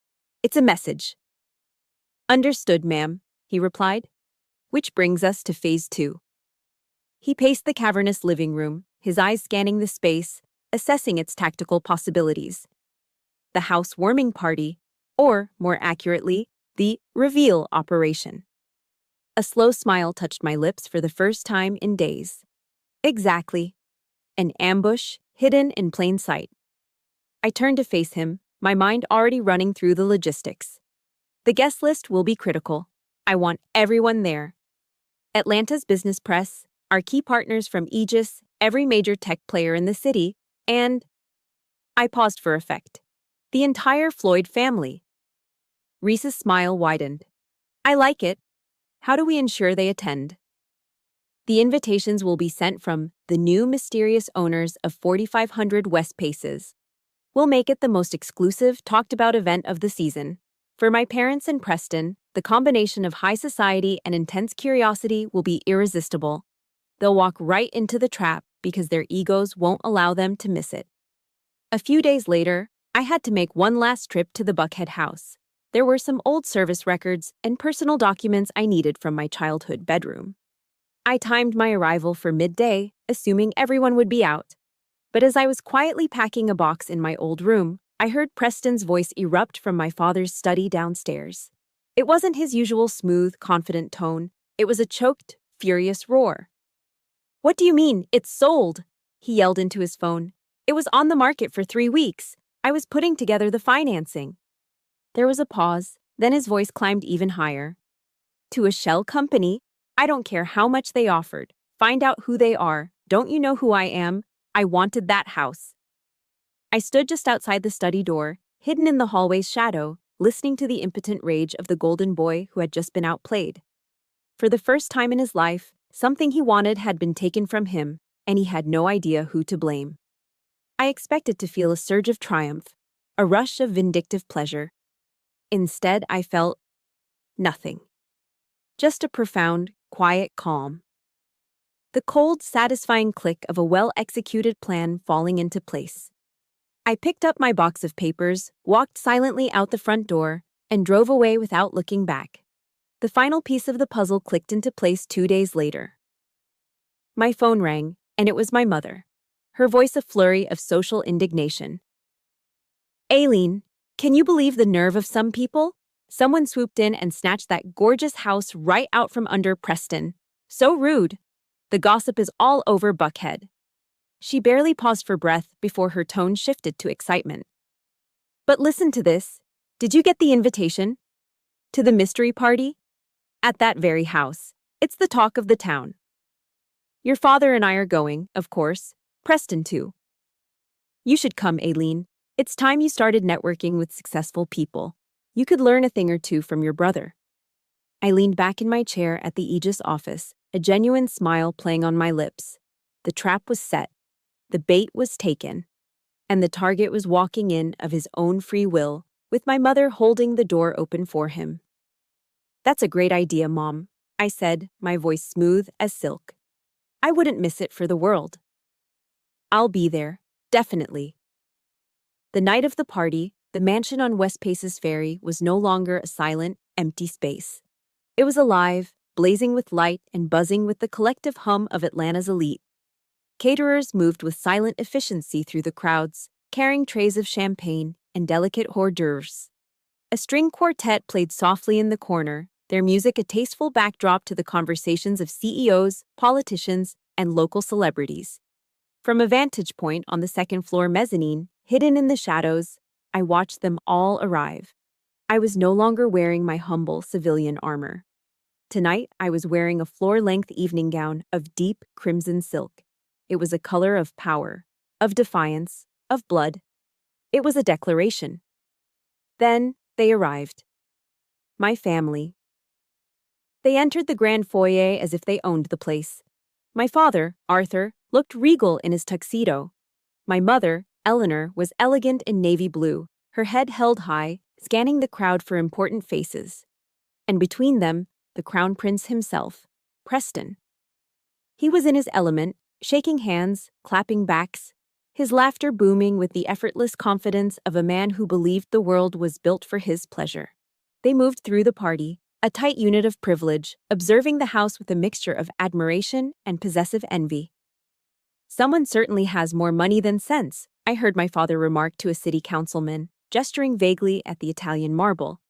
It's a message. Understood, ma'am, he replied. Which brings us to phase 2. He paced the cavernous living room, his eyes scanning the space, assessing its tactical possibilities. The housewarming party, or, more accurately, the reveal operation. A slow smile touched my lips for the first time in days. Exactly. An ambush, hidden in plain sight. I turned to face him, my mind already running through the logistics. The guest list will be critical. I want everyone there. Atlanta's business press, our key partners from Aegis, every major tech player in the city, and... I paused for effect. The entire Floyd family. Reese's smile widened. I like it. How do we ensure they attend? The invitations will be sent from the new mysterious owners of 4500 West Paces. We'll make it the most exclusive, talked-about event of the season. For my parents and Preston, the combination of high society and intense curiosity will be irresistible. They'll walk right into the trap because their egos won't allow them to miss it. A few days later, I had to make one last trip to the Buckhead house. There were some old service records and personal documents I needed from my childhood bedroom. I timed my arrival for midday, assuming everyone would be out. But as I was quietly packing a box in my old room, I heard Preston's voice erupt from my father's study downstairs. It wasn't his usual smooth, confident tone. It was a choked, furious roar. What do you mean, it's sold? He yelled into his phone. It was on the market for 3 weeks. I was putting together the financing. There was a pause, then his voice climbed even higher. To a shell company? I don't care how much they offered. Find out who they are. Don't you know who I am? I wanted that house. I stood just outside the study door, hidden in the hallway's shadow, listening to the impotent rage of the golden boy who had just been outplayed. For the first time in his life, something he wanted had been taken from him, and he had no idea who to blame. I expected to feel a surge of triumph, a rush of vindictive pleasure. Instead, I felt nothing. Just a profound, quiet calm. The cold, satisfying click of a well-executed plan falling into place. I picked up my box of papers, walked silently out the front door, and drove away without looking back. The final piece of the puzzle clicked into place 2 days later. My phone rang, and it was my mother, her voice a flurry of social indignation. Aileen, can you believe the nerve of some people? Someone swooped in and snatched that gorgeous house right out from under Preston. So rude. The gossip is all over Buckhead. She barely paused for breath before her tone shifted to excitement. But listen to this. Did you get the invitation? To the mystery party? At that very house. It's the talk of the town. Your father and I are going, of course. Preston too. You should come, Aileen. It's time you started networking with successful people. You could learn a thing or two from your brother. I leaned back in my chair at the Aegis office, a genuine smile playing on my lips. The trap was set. The bait was taken. And the target was walking in of his own free will, with my mother holding the door open for him. That's a great idea, Mom, I said, my voice smooth as silk. I wouldn't miss it for the world. I'll be there, definitely. The night of the party, the mansion on West Paces Ferry was no longer a silent, empty space. It was alive, blazing with light and buzzing with the collective hum of Atlanta's elite. Caterers moved with silent efficiency through the crowds, carrying trays of champagne and delicate hors d'oeuvres. A string quartet played softly in the corner, their music a tasteful backdrop to the conversations of CEOs, politicians, and local celebrities. From a vantage point on the second-floor mezzanine, hidden in the shadows, I watched them all arrive. I was no longer wearing my humble civilian armor. Tonight, I was wearing a floor-length evening gown of deep crimson silk. It was a color of power, of defiance, of blood. It was a declaration. Then they arrived. My family. They entered the grand foyer as if they owned the place. My father, Arthur, looked regal in his tuxedo. My mother, Eleanor, was elegant in navy blue, her head held high, scanning the crowd for important faces. And between them, the crown prince himself, Preston. He was in his element, shaking hands, clapping backs, his laughter booming with the effortless confidence of a man who believed the world was built for his pleasure. They moved through the party, a tight unit of privilege, observing the house with a mixture of admiration and possessive envy. "Someone certainly has more money than sense," I heard my father remark to a city councilman, gesturing vaguely at the Italian marble.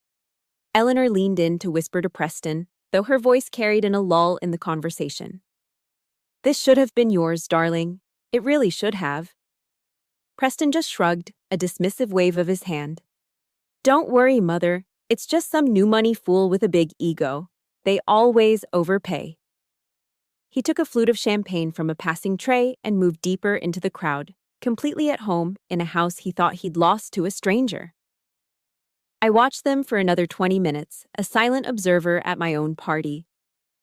Eleanor leaned in to whisper to Preston, though her voice carried in a lull in the conversation. "This should have been yours, darling. It really should have." Preston just shrugged, a dismissive wave of his hand. "Don't worry, Mother. It's just some new money fool with a big ego. They always overpay." He took a flute of champagne from a passing tray and moved deeper into the crowd, completely at home in a house he thought he'd lost to a stranger. I watched them for another 20 minutes, a silent observer at my own party.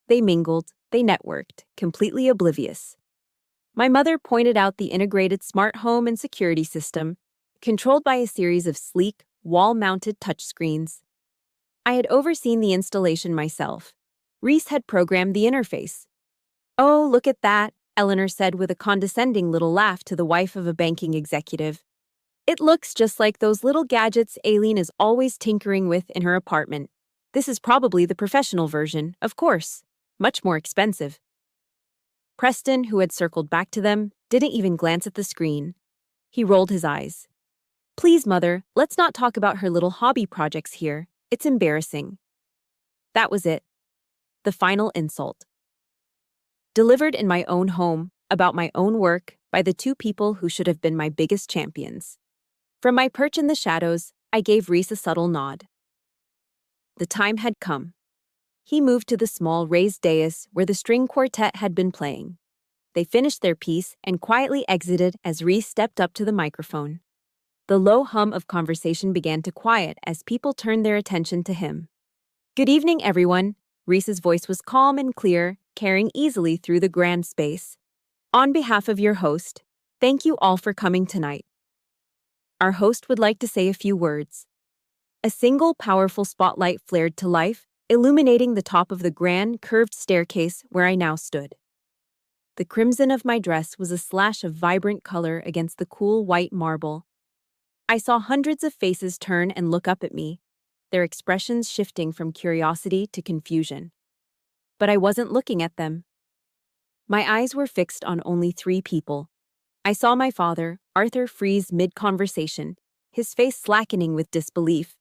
They mingled, they networked, completely oblivious. My mother pointed out the integrated smart home and security system, controlled by a series of sleek, wall-mounted touchscreens. I had overseen the installation myself. Reese had programmed the interface. "Oh, look at that," Eleanor said with a condescending little laugh to the wife of a banking executive. "It looks just like those little gadgets Aileen is always tinkering with in her apartment. This is probably the professional version, of course. Much more expensive." Preston, who had circled back to them, didn't even glance at the screen. He rolled his eyes. "Please, Mother, let's not talk about her little hobby projects here. It's embarrassing." That was it. The final insult. Delivered in my own home, about my own work, by the two people who should have been my biggest champions. From my perch in the shadows, I gave Reese a subtle nod. The time had come. He moved to the small raised dais where the string quartet had been playing. They finished their piece and quietly exited as Reese stepped up to the microphone. The low hum of conversation began to quiet as people turned their attention to him. "Good evening, everyone." Reese's voice was calm and clear, carrying easily through the grand space. "On behalf of your host, thank you all for coming tonight. Our host would like to say a few words." A single powerful spotlight flared to life, illuminating the top of the grand, curved staircase where I now stood. The crimson of my dress was a slash of vibrant color against the cool white marble. I saw hundreds of faces turn and look up at me, their expressions shifting from curiosity to confusion. But I wasn't looking at them. My eyes were fixed on only 3 people. I saw my father, Arthur, freeze mid-conversation, his face slackening with disbelief.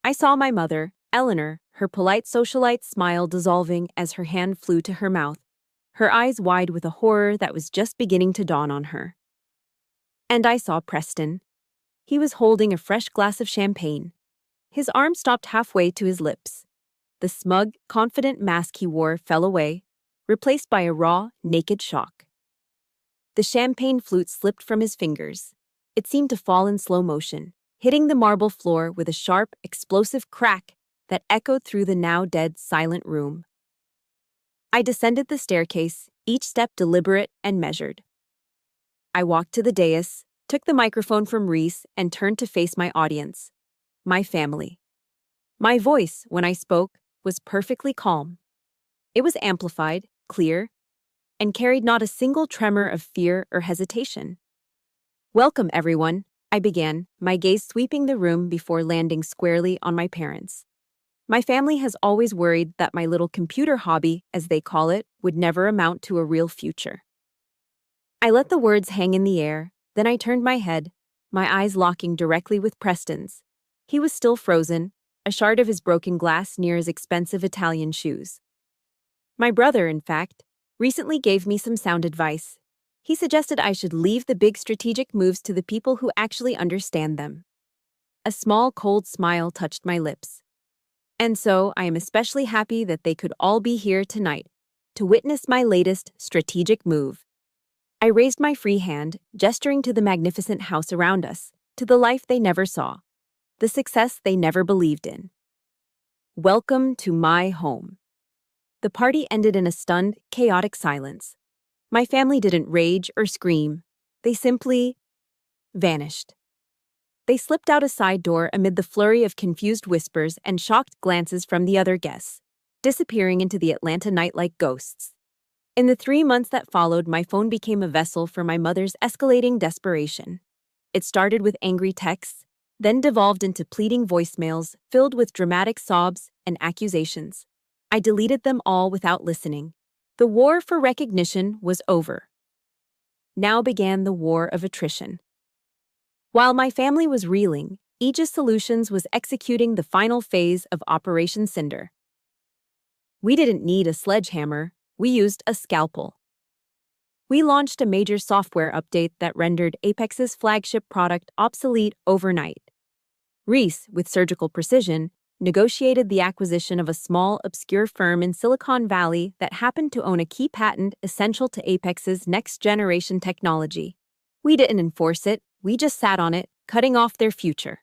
I saw my mother, Eleanor, her polite socialite smile dissolving as her hand flew to her mouth, her eyes wide with a horror that was just beginning to dawn on her. And I saw Preston. He was holding a fresh glass of champagne. His arm stopped halfway to his lips. The smug, confident mask he wore fell away, replaced by a raw, naked shock. The champagne flute slipped from his fingers. It seemed to fall in slow motion, hitting the marble floor with a sharp, explosive crack that echoed through the now dead, silent room. I descended the staircase, each step deliberate and measured. I walked to the dais, took the microphone from Reese, and turned to face my audience, my family. My voice, when I spoke, was perfectly calm. It was amplified, clear, and carried not a single tremor of fear or hesitation. "Welcome, everyone," I began, my gaze sweeping the room before landing squarely on my parents. My family has always worried that my little computer hobby, as they call it, would never amount to a real future. I let the words hang in the air, then I turned my head, my eyes locking directly with Preston's. He was still frozen, a shard of his broken glass near his expensive Italian shoes. My brother, in fact, recently gave me some sound advice. He suggested I should leave the big strategic moves to the people who actually understand them. A small, cold smile touched my lips. And so I am especially happy that they could all be here tonight to witness my latest strategic move. I raised my free hand, gesturing to the magnificent house around us, to the life they never saw, the success they never believed in. Welcome to my home. The party ended in a stunned, chaotic silence. My family didn't rage or scream. They simply vanished. They slipped out a side door amid the flurry of confused whispers and shocked glances from the other guests, disappearing into the Atlanta night like ghosts. In the 3 months that followed, my phone became a vessel for my mother's escalating desperation. It started with angry texts, then devolved into pleading voicemails filled with dramatic sobs and accusations. I deleted them all without listening. The war for recognition was over. Now began the war of attrition. While my family was reeling, Aegis Solutions was executing the final phase of Operation Cinder. We didn't need a sledgehammer, we used a scalpel. We launched a major software update that rendered Apex's flagship product obsolete overnight. Reese, with surgical precision, negotiated the acquisition of a small, obscure firm in Silicon Valley that happened to own a key patent essential to Apex's next-generation technology. We didn't enforce it, we just sat on it, cutting off their future.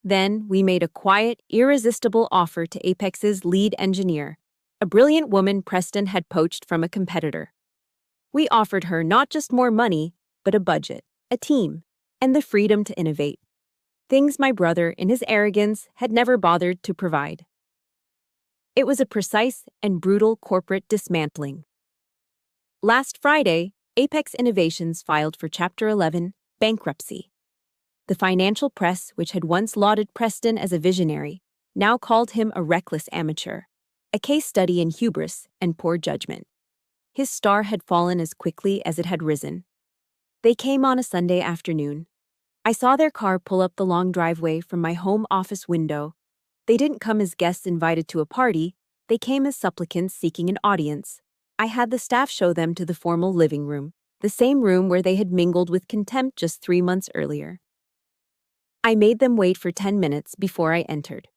Then, we made a quiet, irresistible offer to Apex's lead engineer, a brilliant woman Preston had poached from a competitor. We offered her not just more money, but a budget, a team, and the freedom to innovate. Things my brother, in his arrogance, had never bothered to provide. It was a precise and brutal corporate dismantling. Last Friday, Apex Innovations filed for Chapter 11, bankruptcy. The financial press, which had once lauded Preston as a visionary, now called him a reckless amateur, a case study in hubris and poor judgment. His star had fallen as quickly as it had risen. They came on a Sunday afternoon. I saw their car pull up the long driveway from my home office window. They didn't come as guests invited to a party, they came as supplicants seeking an audience. I had the staff show them to the formal living room, the same room where they had mingled with contempt just 3 months earlier. I made them wait for 10 minutes before I entered.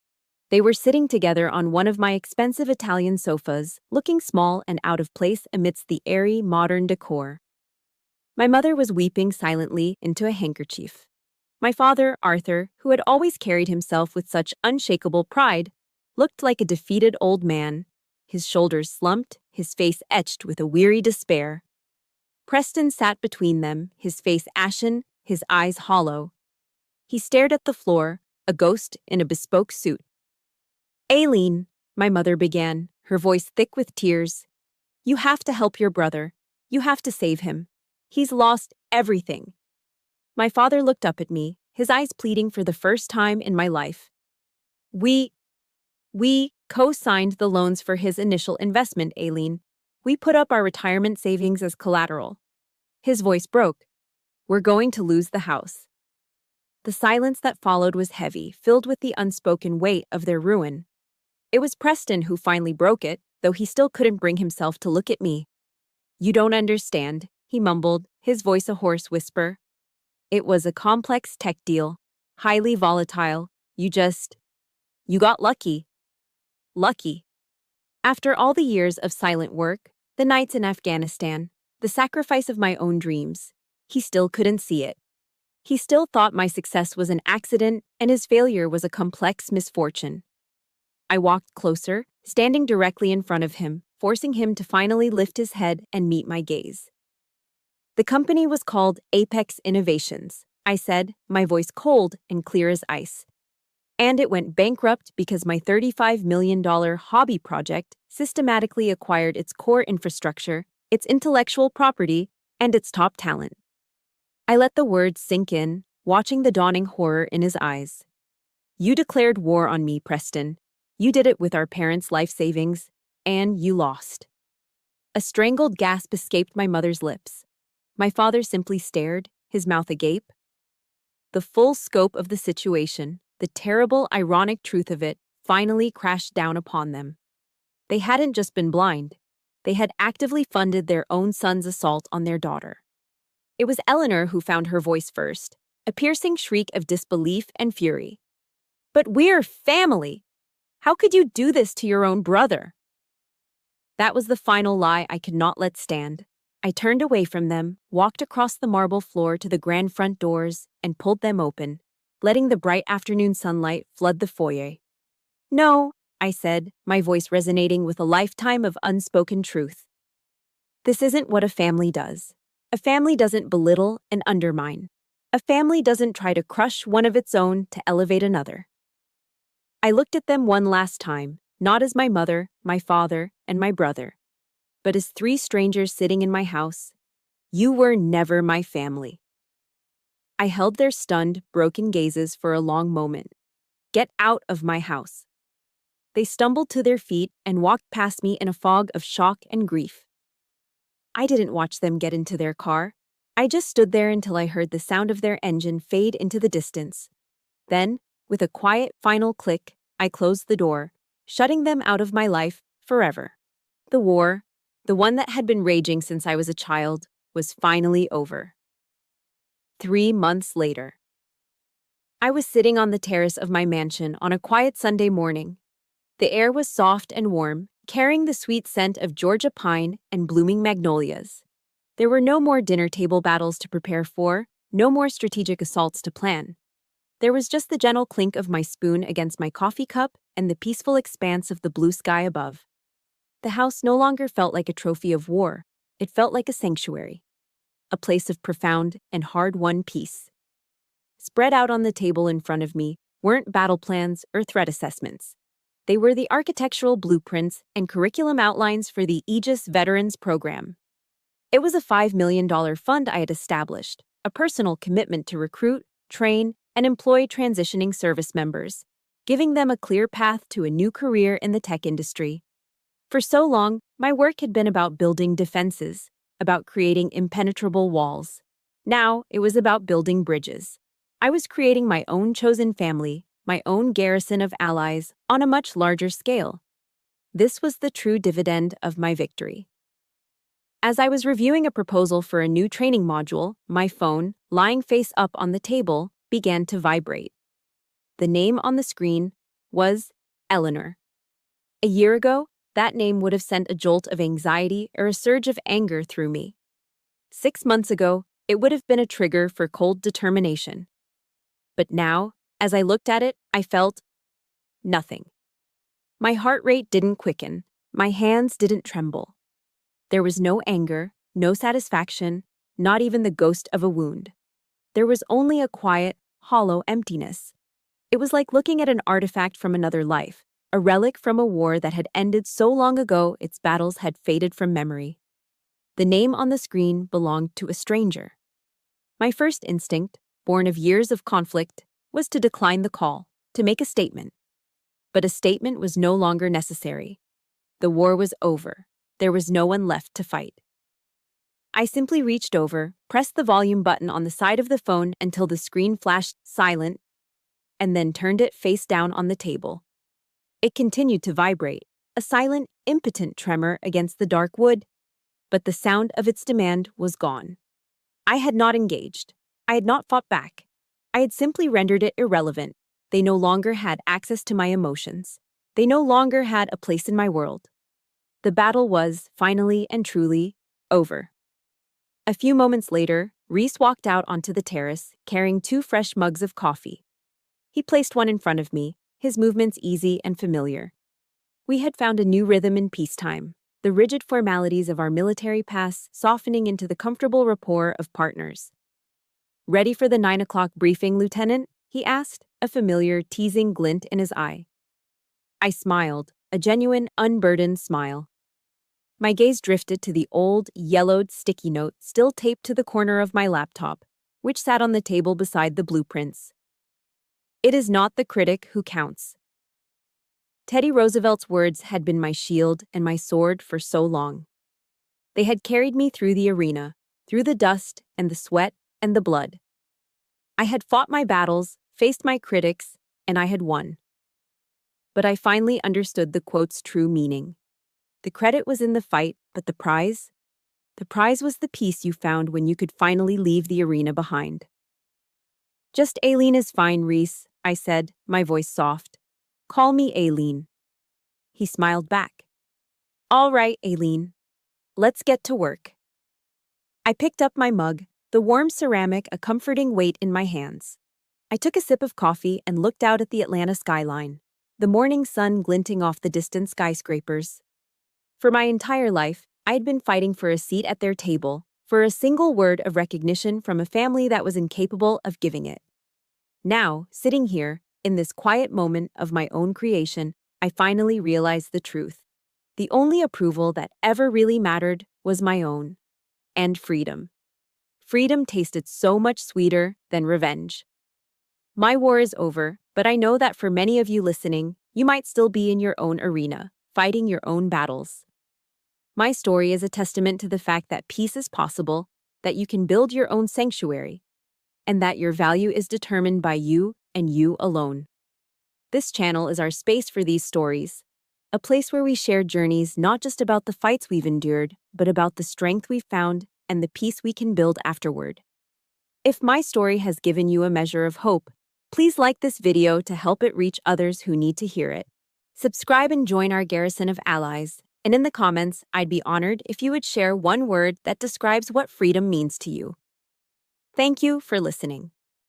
They were sitting together on one of my expensive Italian sofas, looking small and out of place amidst the airy, modern decor. My mother was weeping silently into a handkerchief. My father, Arthur, who had always carried himself with such unshakable pride, looked like a defeated old man, his shoulders slumped, his face etched with a weary despair. Preston sat between them, his face ashen, his eyes hollow. He stared at the floor, a ghost in a bespoke suit. "Aileen," my mother began, her voice thick with tears, "you have to help your brother. You have to save him. He's lost everything." My father looked up at me, his eyes pleading for the first time in my life. We co-signed the loans for his initial investment, Aileen. We put up our retirement savings as collateral. His voice broke. "We're going to lose the house." The silence that followed was heavy, filled with the unspoken weight of their ruin. It was Preston who finally broke it, though he still couldn't bring himself to look at me. "You don't understand," he mumbled, his voice a hoarse whisper. "It was a complex tech deal, highly volatile. You got lucky." Lucky. After all the years of silent work, the nights in Afghanistan, the sacrifice of my own dreams, he still couldn't see it. He still thought my success was an accident and his failure was a complex misfortune. I walked closer, standing directly in front of him, forcing him to finally lift his head and meet my gaze. "The company was called Apex Innovations," I said, my voice cold and clear as ice. "And it went bankrupt because my $35 million hobby project systematically acquired its core infrastructure, its intellectual property, and its top talent." I let the words sink in, watching the dawning horror in his eyes. "You declared war on me, Preston. You did it with our parents' life savings, and you lost. A strangled gasp escaped my mother's lips. My father simply stared, his mouth agape. The full scope of the situation, the terrible, ironic truth of it, finally crashed down upon them. They hadn't just been blind. They had actively funded their own son's assault on their daughter. It was Eleanor who found her voice first, a piercing shriek of disbelief and fury. "But we're family! How could you do this to your own brother?" That was the final lie I could not let stand. I turned away from them, walked across the marble floor to the grand front doors, and pulled them open, letting the bright afternoon sunlight flood the foyer. "No," I said, my voice resonating with a lifetime of unspoken truth. "This isn't what a family does. A family doesn't belittle and undermine. A family doesn't try to crush one of its own to elevate another." I looked at them one last time, not as my mother, my father, and my brother, but as three strangers sitting in my house. You were never my family. I held their stunned, broken gazes for a long moment. "Get out of my house." They stumbled to their feet and walked past me in a fog of shock and grief. I didn't watch them get into their car. I just stood there until I heard the sound of their engine fade into the distance. Then, with a quiet final click, I closed the door, shutting them out of my life forever. The war, the one that had been raging since I was a child, was finally over. 3 months later. I was sitting on the terrace of my mansion on a quiet Sunday morning. The air was soft and warm, carrying the sweet scent of Georgia pine and blooming magnolias. There were no more dinner table battles to prepare for, no more strategic assaults to plan. There was just the gentle clink of my spoon against my coffee cup and the peaceful expanse of the blue sky above. The house no longer felt like a trophy of war. It felt like a sanctuary, a place of profound and hard-won peace. Spread out on the table in front of me weren't battle plans or threat assessments. They were the architectural blueprints and curriculum outlines for the Aegis Veterans Program. It was a $5 million fund I had established, a personal commitment to recruit, train, and employ transitioning service members, giving them a clear path to a new career in the tech industry. For so long, my work had been about building defenses, about creating impenetrable walls. Now, it was about building bridges. I was creating my own chosen family, my own garrison of allies, on a much larger scale. This was the true dividend of my victory. As I was reviewing a proposal for a new training module, my phone, lying face up on the table, began to vibrate. The name on the screen was Eleanor. A year ago, that name would have sent a jolt of anxiety or a surge of anger through me. 6 months ago, it would have been a trigger for cold determination. But now, as I looked at it, I felt nothing. My heart rate didn't quicken, my hands didn't tremble. There was no anger, no satisfaction, not even the ghost of a wound. There was only a quiet, hollow emptiness. It was like looking at an artifact from another life, a relic from a war that had ended so long ago its battles had faded from memory. The name on the screen belonged to a stranger. My first instinct, born of years of conflict, was to decline the call, to make a statement. But a statement was no longer necessary. The war was over. There was no one left to fight. I simply reached over, pressed the volume button on the side of the phone until the screen flashed silent, and then turned it face down on the table. It continued to vibrate, a silent, impotent tremor against the dark wood, but the sound of its demand was gone. I had not engaged. I had not fought back. I had simply rendered it irrelevant. They no longer had access to my emotions. They no longer had a place in my world. The battle was, finally and truly, over. A few moments later, Reese walked out onto the terrace, carrying 2 fresh mugs of coffee. He placed one in front of me, his movements easy and familiar. We had found a new rhythm in peacetime, the rigid formalities of our military pass softening into the comfortable rapport of partners. "Ready for the 9 o'clock briefing, Lieutenant?" he asked, a familiar, teasing glint in his eye. I smiled, a genuine, unburdened smile. My gaze drifted to the old, yellowed sticky note still taped to the corner of my laptop, which sat on the table beside the blueprints. "It is not the critic who counts." Teddy Roosevelt's words had been my shield and my sword for so long. They had carried me through the arena, through the dust and the sweat and the blood. I had fought my battles, faced my critics, and I had won. But I finally understood the quote's true meaning. The credit was in the fight, but the prize? The prize was the peace you found when you could finally leave the arena behind. Just Aileen is fine, Reese, I said, my voice soft. Call me Aileen. He smiled back. All right, Aileen. Let's get to work. I picked up my mug, the warm ceramic a comforting weight in my hands. I took a sip of coffee and looked out at the Atlanta skyline, the morning sun glinting off the distant skyscrapers. For my entire life, I had been fighting for a seat at their table, for a single word of recognition from a family that was incapable of giving it. Now, sitting here, in this quiet moment of my own creation, I finally realized the truth. The only approval that ever really mattered was my own. And freedom. Freedom tasted so much sweeter than revenge. My war is over, but I know that for many of you listening, you might still be in your own arena, fighting your own battles. My story is a testament to the fact that peace is possible, that you can build your own sanctuary, and that your value is determined by you and you alone. This channel is our space for these stories, a place where we share journeys not just about the fights we've endured, but about the strength we've found and the peace we can build afterward. If my story has given you a measure of hope, please like this video to help it reach others who need to hear it. Subscribe and join our garrison of allies. And in the comments, I'd be honored if you would share one word that describes what freedom means to you. Thank you for listening.